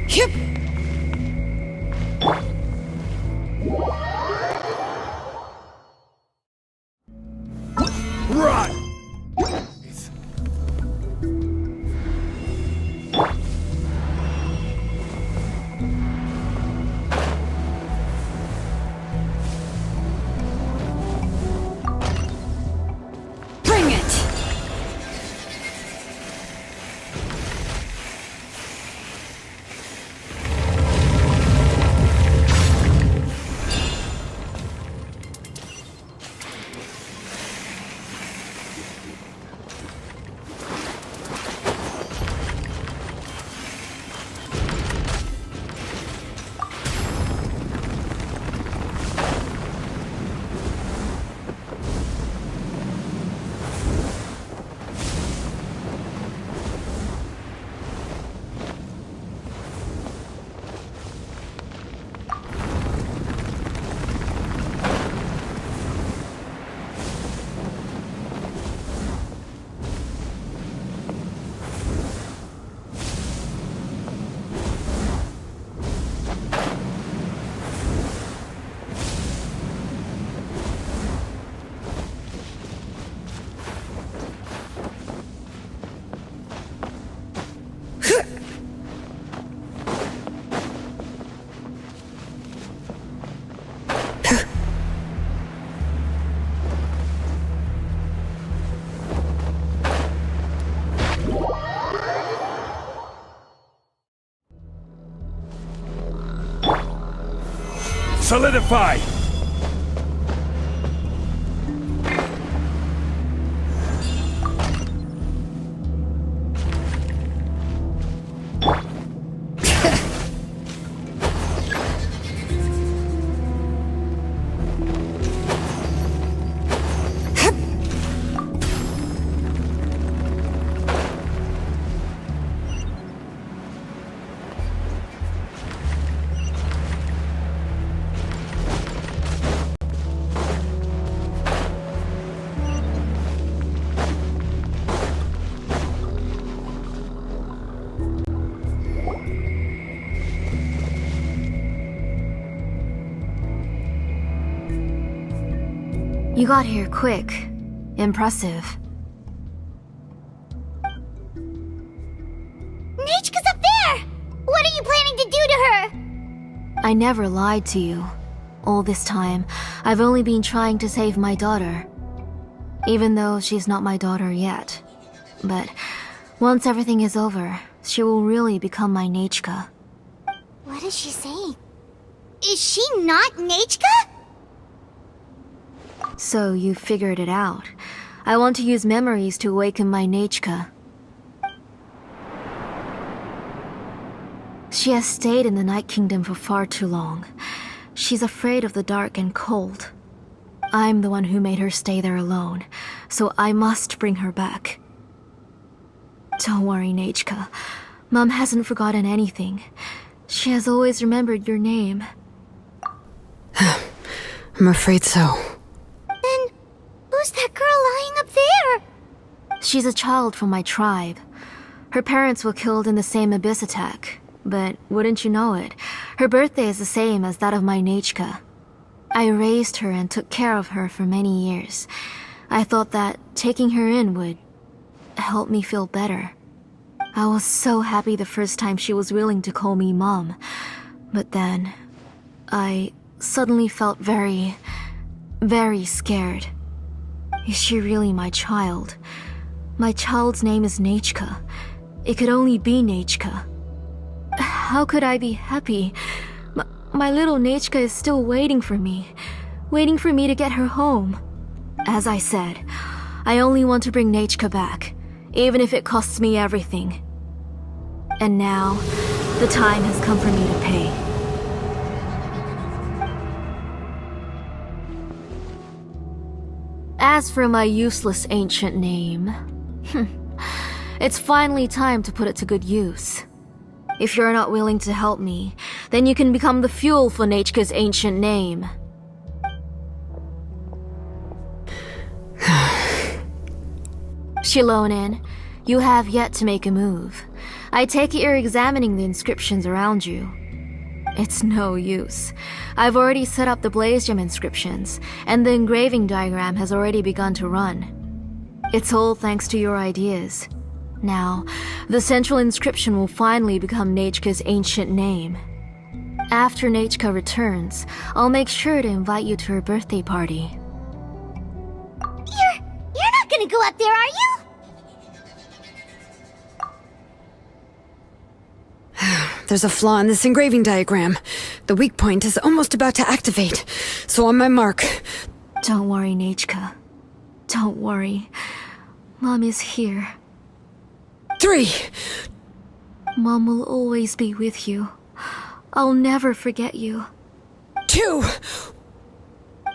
Yep. Run! Bring it. Solidify! You got here quick. Impressive. Nichka's up there! What are you planning to do to her? I never lied to you. All this time, I've only been trying to save my daughter. Even though she's not my daughter yet. But once everything is over, she will really become my Nechka. What is she saying? Is she not Nechka? So you figured it out. I want to use memories to awaken my Nechka. She has stayed in the Night Kingdom for far too long. She's afraid of the dark and cold. I'm the one who made her stay there alone, so I must bring her back. Don't worry, Nechka. Mom hasn't forgotten anything. She has always remembered your name. I'm afraid so. Then, who's that girl lying up there? She's a child from my tribe. Her parents were killed in the same abyss attack. But wouldn't you know it, her birthday is the same as that of my Nechka. I raised her and took care of her for many years. I thought that taking her in would help me feel better. I was so happy the first time she was willing to call me Mom. But then, I suddenly felt very scared. Is she really my child? My child's name is Nechka. It could only be Nechka. How could I be happy? My little Nechka is still waiting for me to get her home. As I said, I only want to bring Nechka back, even if it costs me everything. And now, the time has come for me to pay. As for my useless ancient name, it's finally time to put it to good use. If you're not willing to help me, then you can become the fuel for Nechka's ancient name. Shilonin, you have yet to make a move. I take it you're examining the inscriptions around you. It's no use. I've already set up the Blaze Gem inscriptions, and the engraving diagram has already begun to run. It's all thanks to your ideas. Now, the central inscription will finally become Nechka's ancient name. After Nechka returns, I'll make sure to invite you to her birthday party. You're not gonna go up there, are you? There's a flaw in this engraving diagram. The weak point is almost about to activate. So on my mark. Don't worry, Nechka. Don't worry. Mom is here. 3. Mom will always be with you. I'll never forget you. 2.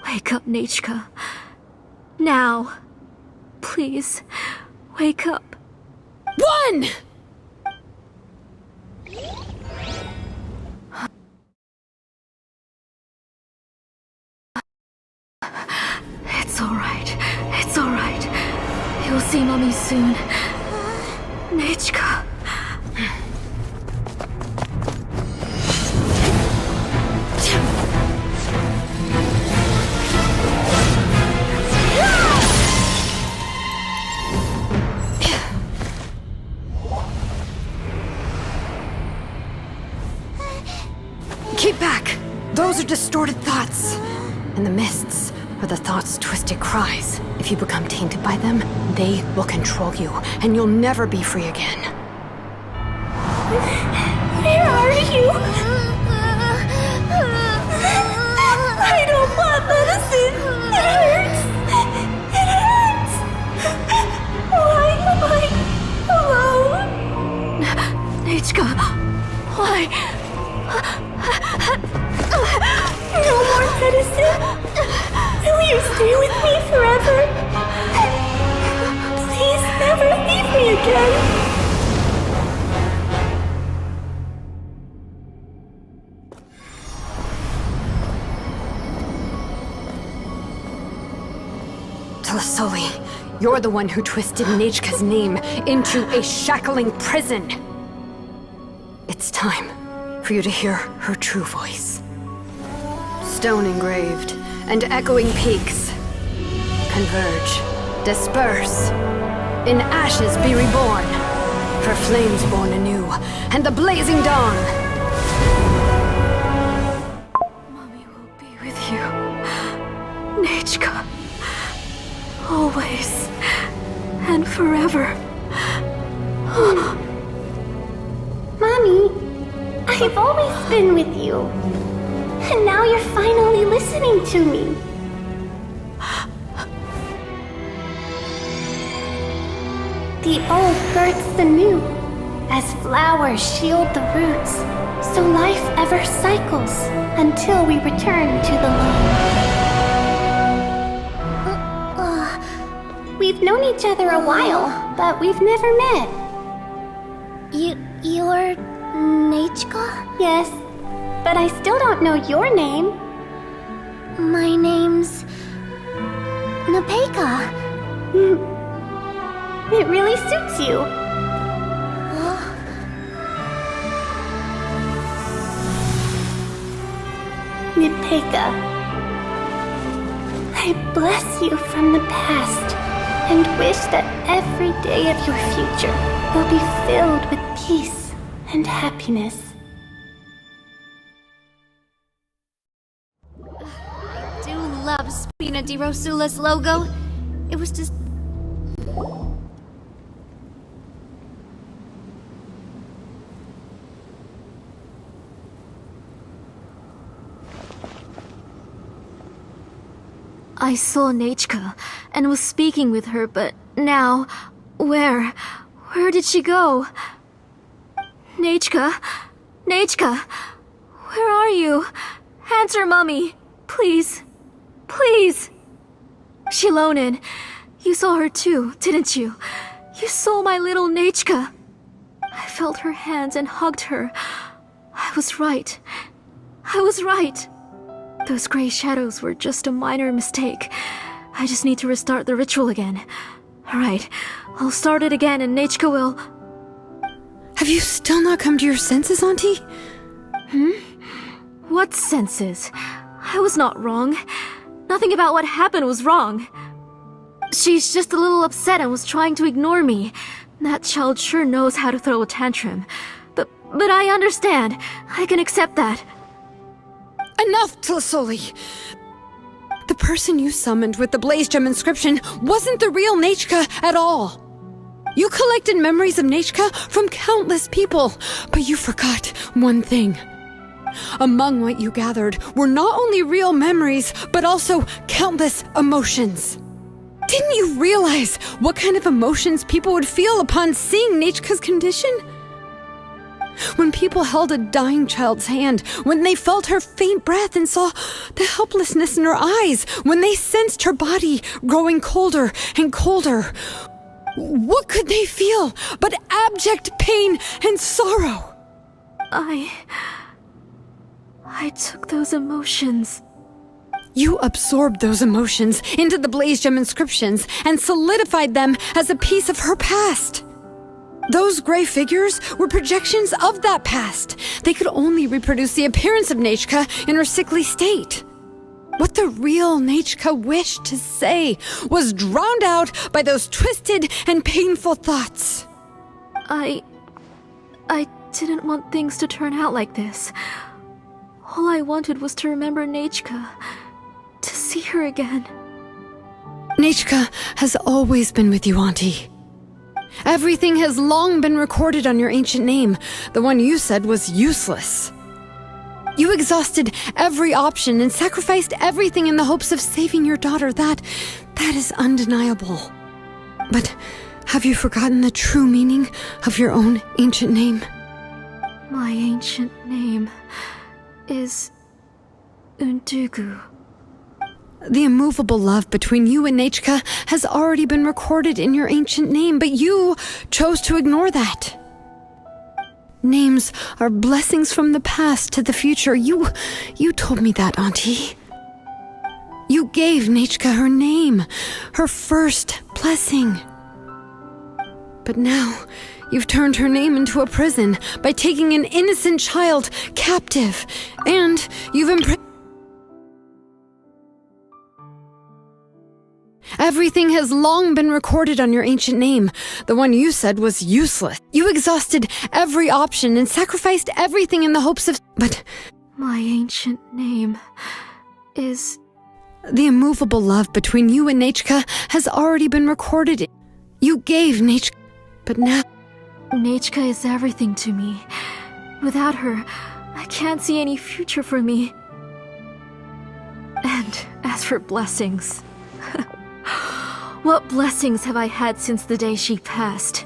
Wake up, Nechka. Now. Please, wake up. 1! It's alright. It's alright. You'll see Mommy soon. Nechka. Keep back! Those are distorted thoughts. And the mists are the thoughts' twisted cries. If you become tainted by them, they will control you, and you'll never be free again. Where are you? I don't want medicine. It hurts. It hurts. Why am I alone? Nechka, why? No more medicine. Will you stay with me forever? Please never leave me again. Telasoli, you're the one who twisted Nechka's name into a shackling prison. It's time for you to hear her true voice. Stone engraved and echoing peaks converge, disperse, in ashes be reborn, for flames born anew, and the blazing dawn. Mommy will be with you. Nechka. Always and forever. Mommy, I've always been with you. And now you're finally listening to me. The old births the new, as flowers shield the roots, so life ever cycles until we return to the loam. We've known each other a while, but we've never met. You're Nechka? Yes, but I still don't know your name. My name's Nepeka. It really suits you. Nepeka, I bless you from the past and wish that every day of your future will be filled with peace and happiness. I do love Spina di Rosula's logo. It was just... I saw Nechka and was speaking with her, but now, where did she go? Nechka? Nechka? Where are you? Answer, Mummy! Please. Please! Shilonen, you saw her too, didn't you? You saw my little Nechka. I felt her hands and hugged her. I was right. I was right. Those gray shadows were just a minor mistake. I just need to restart the ritual again. Alright, I'll start it again and Nechka will... Have you still not come to your senses, Auntie? What senses? I was not wrong. Nothing about what happened was wrong. She's just a little upset and was trying to ignore me. That child sure knows how to throw a tantrum. But I understand. I can accept that. Enough, Tlasoli! The person you summoned with the Blaze Gem inscription wasn't the real Nechka at all. You collected memories of Nechka from countless people, but you forgot one thing. Among what you gathered were not only real memories, but also countless emotions. Didn't you realize what kind of emotions people would feel upon seeing Nechka's condition? When people held a dying child's hand, when they felt her faint breath and saw the helplessness in her eyes, when they sensed her body growing colder and colder, what could they feel but abject pain and sorrow? I took those emotions. You absorbed those emotions into the Blaze Gem inscriptions and solidified them as a piece of her past. Those gray figures were projections of that past. They could only reproduce the appearance of Nechka in her sickly state. What the real Nechka wished to say was drowned out by those twisted and painful thoughts. I didn't want things to turn out like this. All I wanted was to remember Nechka, to see her again. Nechka has always been with you, Auntie. Everything has long been recorded on your ancient name, the one you said was useless. You exhausted every option and sacrificed everything in the hopes of saving your daughter. That is undeniable. But have you forgotten the true meaning of your own ancient name? My ancient name is Undugu. The immovable love between you and Nechka has already been recorded in your ancient name, but you chose to ignore that. Names are blessings from the past to the future. You told me that, Auntie. You gave Nechka her name, her first blessing. But now, you've turned her name into a prison by taking an innocent child captive, and you've Everything has long been recorded on your ancient name, the one you said was useless. You exhausted every option and sacrificed everything in the hopes of... But my ancient name is The immovable love between you and Nachka has already been recorded. You gave Nachka, but now... Nachka is everything to me. Without her, I can't see any future for me. And as for blessings... what blessings have I had since the day she passed?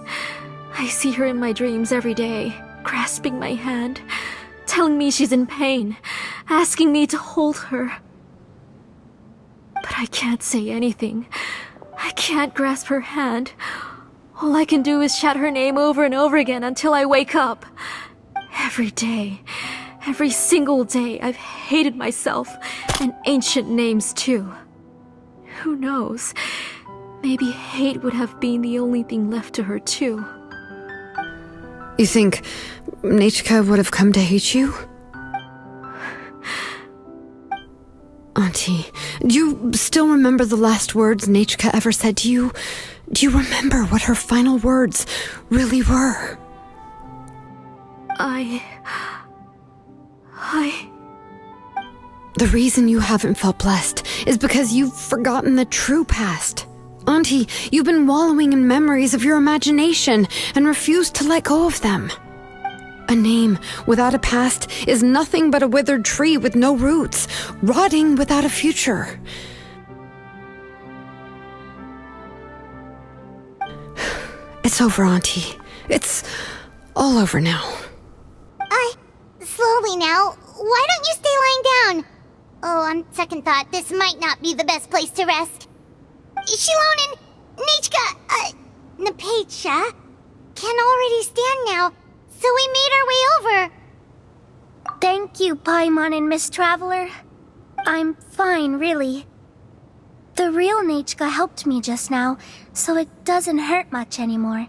I see her in my dreams every day, grasping my hand, telling me she's in pain, asking me to hold her. But I can't say anything. I can't grasp her hand. All I can do is shout her name over and over again until I wake up. Every day, every single day, I've hated myself, and ancient names too. Who knows? Maybe hate would have been the only thing left to her too. You think Nachka would have come to hate you? Auntie, do you still remember the last words Nachka ever said to you? Do you remember what her final words really were? The reason you haven't felt blessed is because you've forgotten the true past. Auntie, you've been wallowing in memories of your imagination and refused to let go of them. A name without a past is nothing but a withered tree with no roots, rotting without a future. It's over, Auntie. It's all over now. Slowly now. Why don't you stay lying down? Oh, on second thought, this might not be the best place to rest. Shilonen, Nachka, Napecha can already stand now, so we made our way over. Thank you, Paimon and Miss Traveler. I'm fine, really. The real Nachka helped me just now, so it doesn't hurt much anymore.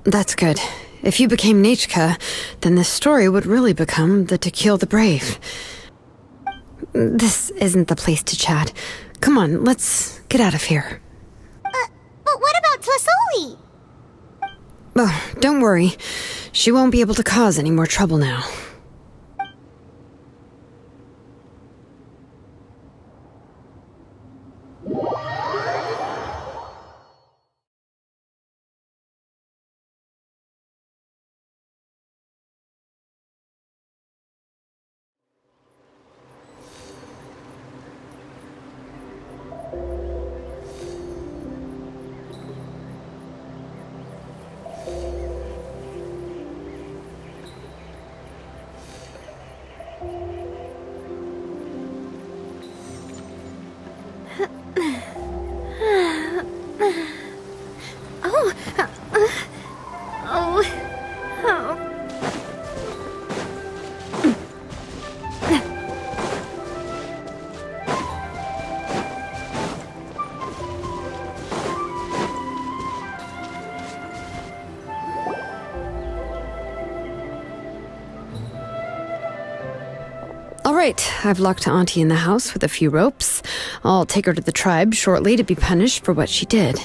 That's good. If you became Nachka, then this story would really become the To Kill the Brave. This isn't the place to chat. Come on, let's get out of here. But what about Tlasoli? Oh, don't worry. She won't be able to cause any more trouble now. All right, I've locked Auntie in the house with a few ropes. I'll take her to the tribe shortly to be punished for what she did.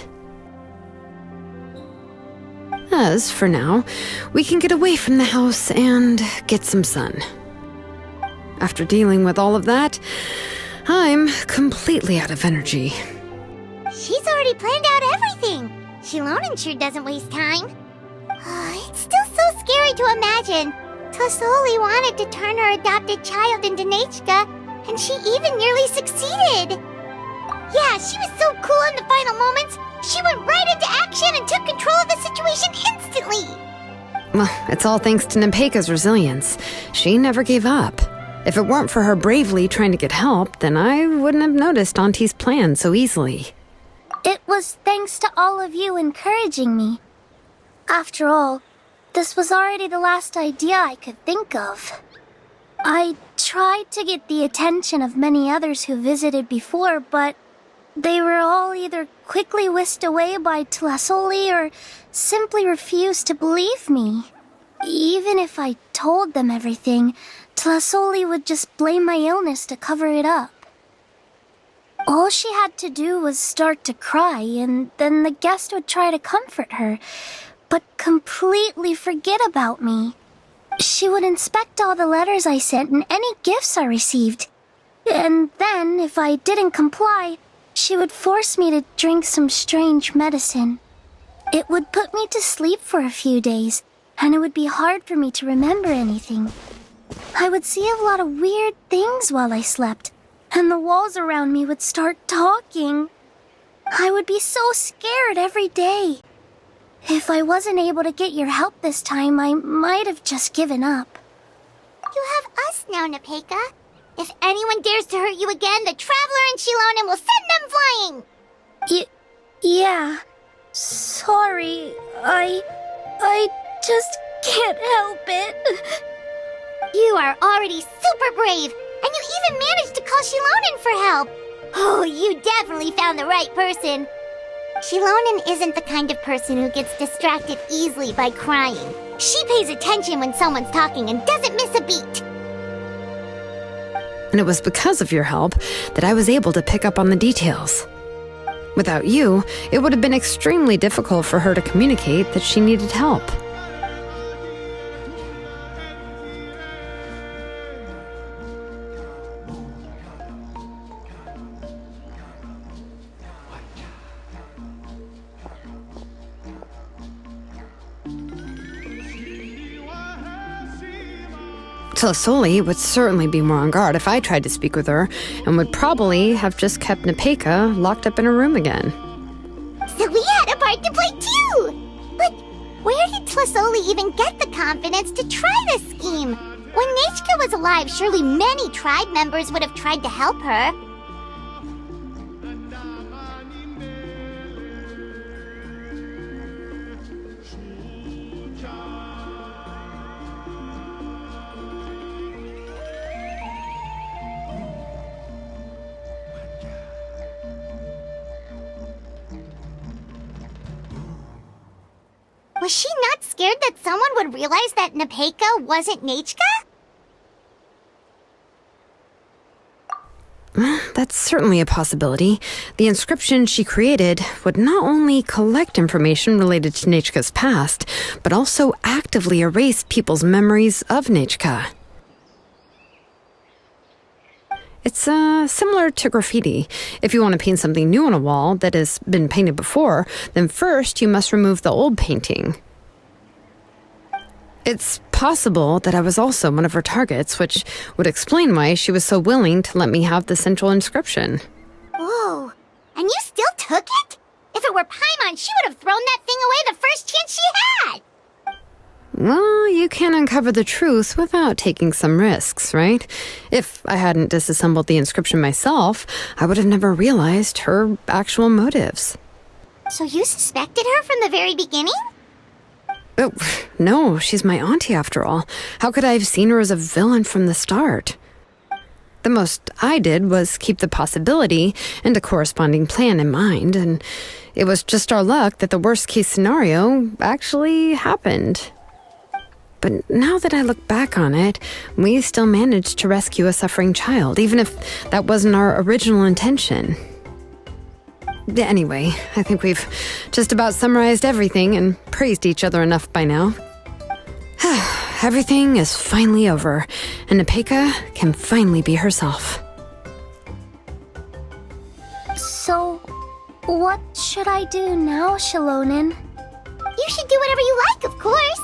As for now, we can get away from the house and get some sun. After dealing with all of that, I'm completely out of energy. She's already planned out everything. Shilonen sure doesn't waste time. It's still so scary to imagine. Tlasoli wanted to turn her adopted child into Nachka, and she even nearly succeeded. Yeah, she was so cool in the final moments. She went right into action and took control of the situation instantly. Well, it's all thanks to Nempeka's resilience. She never gave up. If it weren't for her bravely trying to get help, then I wouldn't have noticed Auntie's plan so easily. It was thanks to all of you encouraging me. After all, this was already the last idea I could think of. I tried to get the attention of many others who visited before, but they were all either quickly whisked away by Tlasoli or simply refused to believe me. Even if I told them everything, Tlasoli would just blame my illness to cover it up. All she had to do was start to cry, and then the guest would try to comfort her, but completely forget about me. She would inspect all the letters I sent and any gifts I received. And then, if I didn't comply, she would force me to drink some strange medicine. It would put me to sleep for a few days, and it would be hard for me to remember anything. I would see a lot of weird things while I slept, and the walls around me would start talking. I would be so scared every day. If I wasn't able to get your help this time, I might have just given up. You have us now, Nepeka. If anyone dares to hurt you again, the Traveler and Shilonen will send them flying! Yeah. Sorry, I just can't help it. You are already super brave, and you even managed to call Shilonen for help. Oh, you definitely found the right person. Shilonen isn't the kind of person who gets distracted easily by crying. She pays attention when someone's talking and doesn't miss a beat. And it was because of your help that I was able to pick up on the details. Without you, it would have been extremely difficult for her to communicate that she needed help. Tlisoli would certainly be more on guard if I tried to speak with her, and would probably have just kept Nepeka locked up in her room again. So we had a part to play too! But where did Tlisoli even get the confidence to try this scheme? When Nechka was alive, surely many tribe members would have tried to help her. Was she not scared that someone would realize that Nepeka wasn't Nechka? That's certainly a possibility. The inscription she created would not only collect information related to Nechka's past, but also actively erase people's memories of Nechka. It's similar to graffiti. If you want to paint something new on a wall that has been painted before, then first you must remove the old painting. It's possible that I was also one of her targets, which would explain why she was so willing to let me have the central inscription. Whoa, and you still took it? If it were Paimon, she would have thrown that thing away the first chance she had! Well, you can't uncover the truth without taking some risks, right? If I hadn't disassembled the inscription myself, I would have never realized her actual motives. So you suspected her from the very beginning? Oh, no, she's my auntie after all. How could I have seen her as a villain from the start? The most I did was keep the possibility and a corresponding plan in mind, and it was just our luck that the worst-case scenario actually happened. But now that I look back on it, we still managed to rescue a suffering child, even if that wasn't our original intention. Anyway, I think we've just about summarized everything and praised each other enough by now. Everything is finally over, and Nepeka can finally be herself. So, what should I do now, Shilonen? You should do whatever you like, of course.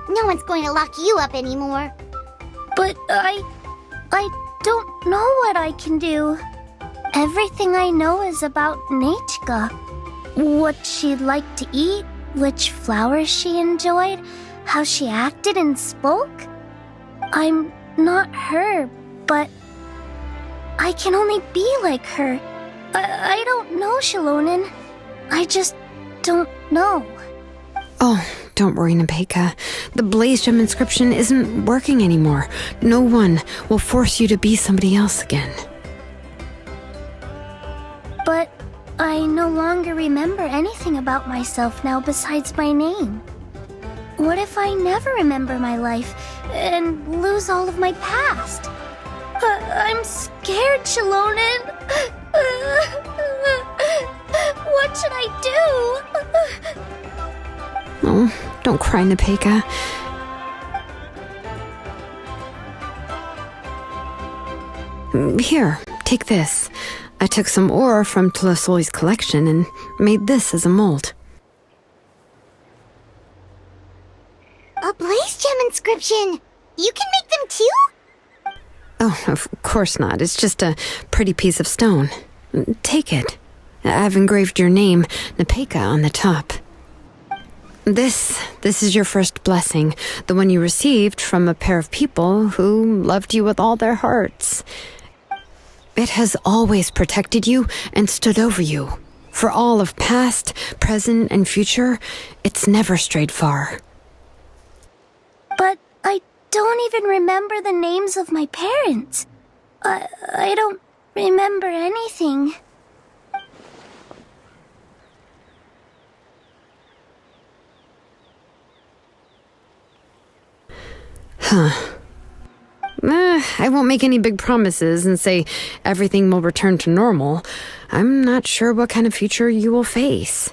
No one's going to lock you up anymore. But I don't know what I can do. Everything I know is about Nechka. What she liked to eat, which flowers she enjoyed, how she acted and spoke. I'm not her, but I can only be like her. I don't know, Shilonen. I just don't know. Oh, don't worry, Nepeka. The Blaze Gem inscription isn't working anymore. No one will force you to be somebody else again. But I no longer remember anything about myself now besides my name. What if I never remember my life and lose all of my past? I'm scared, Shilonen. What should I do? Oh, don't cry, Nepeka. Here, take this. I took some ore from Tlasoli's collection and made this as a mold. A blaze gem inscription! You can make them too? Oh, of course not. It's just a pretty piece of stone. Take it. I've engraved your name, Nepeka, on the top. This is your first blessing, the one you received from a pair of people who loved you with all their hearts. It has always protected you and stood over you. For all of past, present, and future, it's never strayed far. But I don't even remember the names of my parents. I don't remember anything. I won't make any big promises and say everything will return to normal. I'm not sure what kind of future you will face.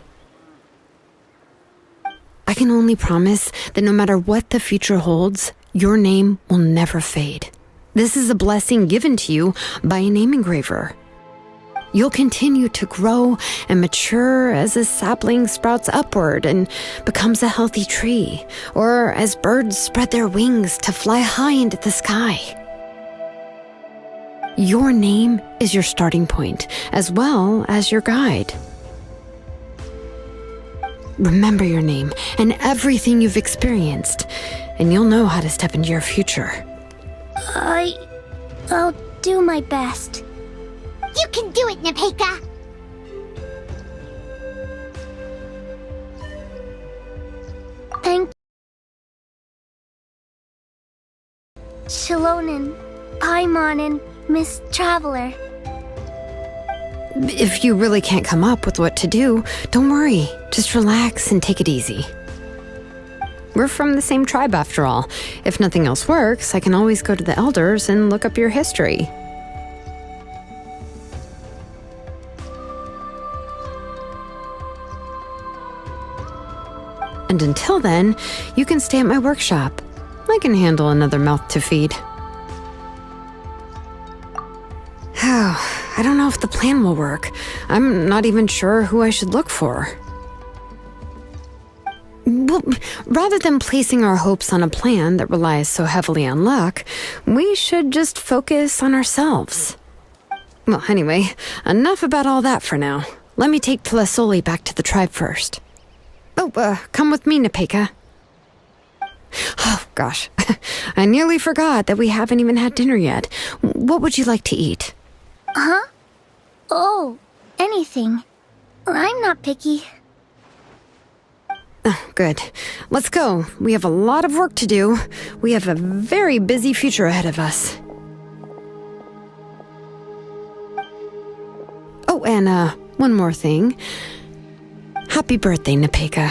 I can only promise that no matter what the future holds, your name will never fade. This is a blessing given to you by a name engraver. You'll continue to grow and mature as a sapling sprouts upward and becomes a healthy tree, or as birds spread their wings to fly high into the sky. Your name is your starting point, as well as your guide. Remember your name and everything you've experienced, and you'll know how to step into your future. I'll do my best. You can do it, Nepeka! Thank Shilonen, Paimon, and Miss Traveler. If you really can't come up with what to do, don't worry. Just relax and take it easy. We're from the same tribe after all. If nothing else works, I can always go to the elders and look up your history. And until then, you can stay at my workshop. I can handle another mouth to feed. Oh, I don't know if the plan will work. I'm not even sure who I should look for. Well, rather than placing our hopes on a plan that relies so heavily on luck, we should just focus on ourselves. Well, anyway, enough about all that for now. Let me take Tlasoli back to the tribe first. Oh, come with me, Nepeka. Oh, gosh. I nearly forgot that we haven't even had dinner yet. What would you like to eat? Huh? Oh, anything. I'm not picky. Oh, good. Let's go. We have a lot of work to do. We have a very busy future ahead of us. Oh, and one more thing. Happy birthday, Nepeka.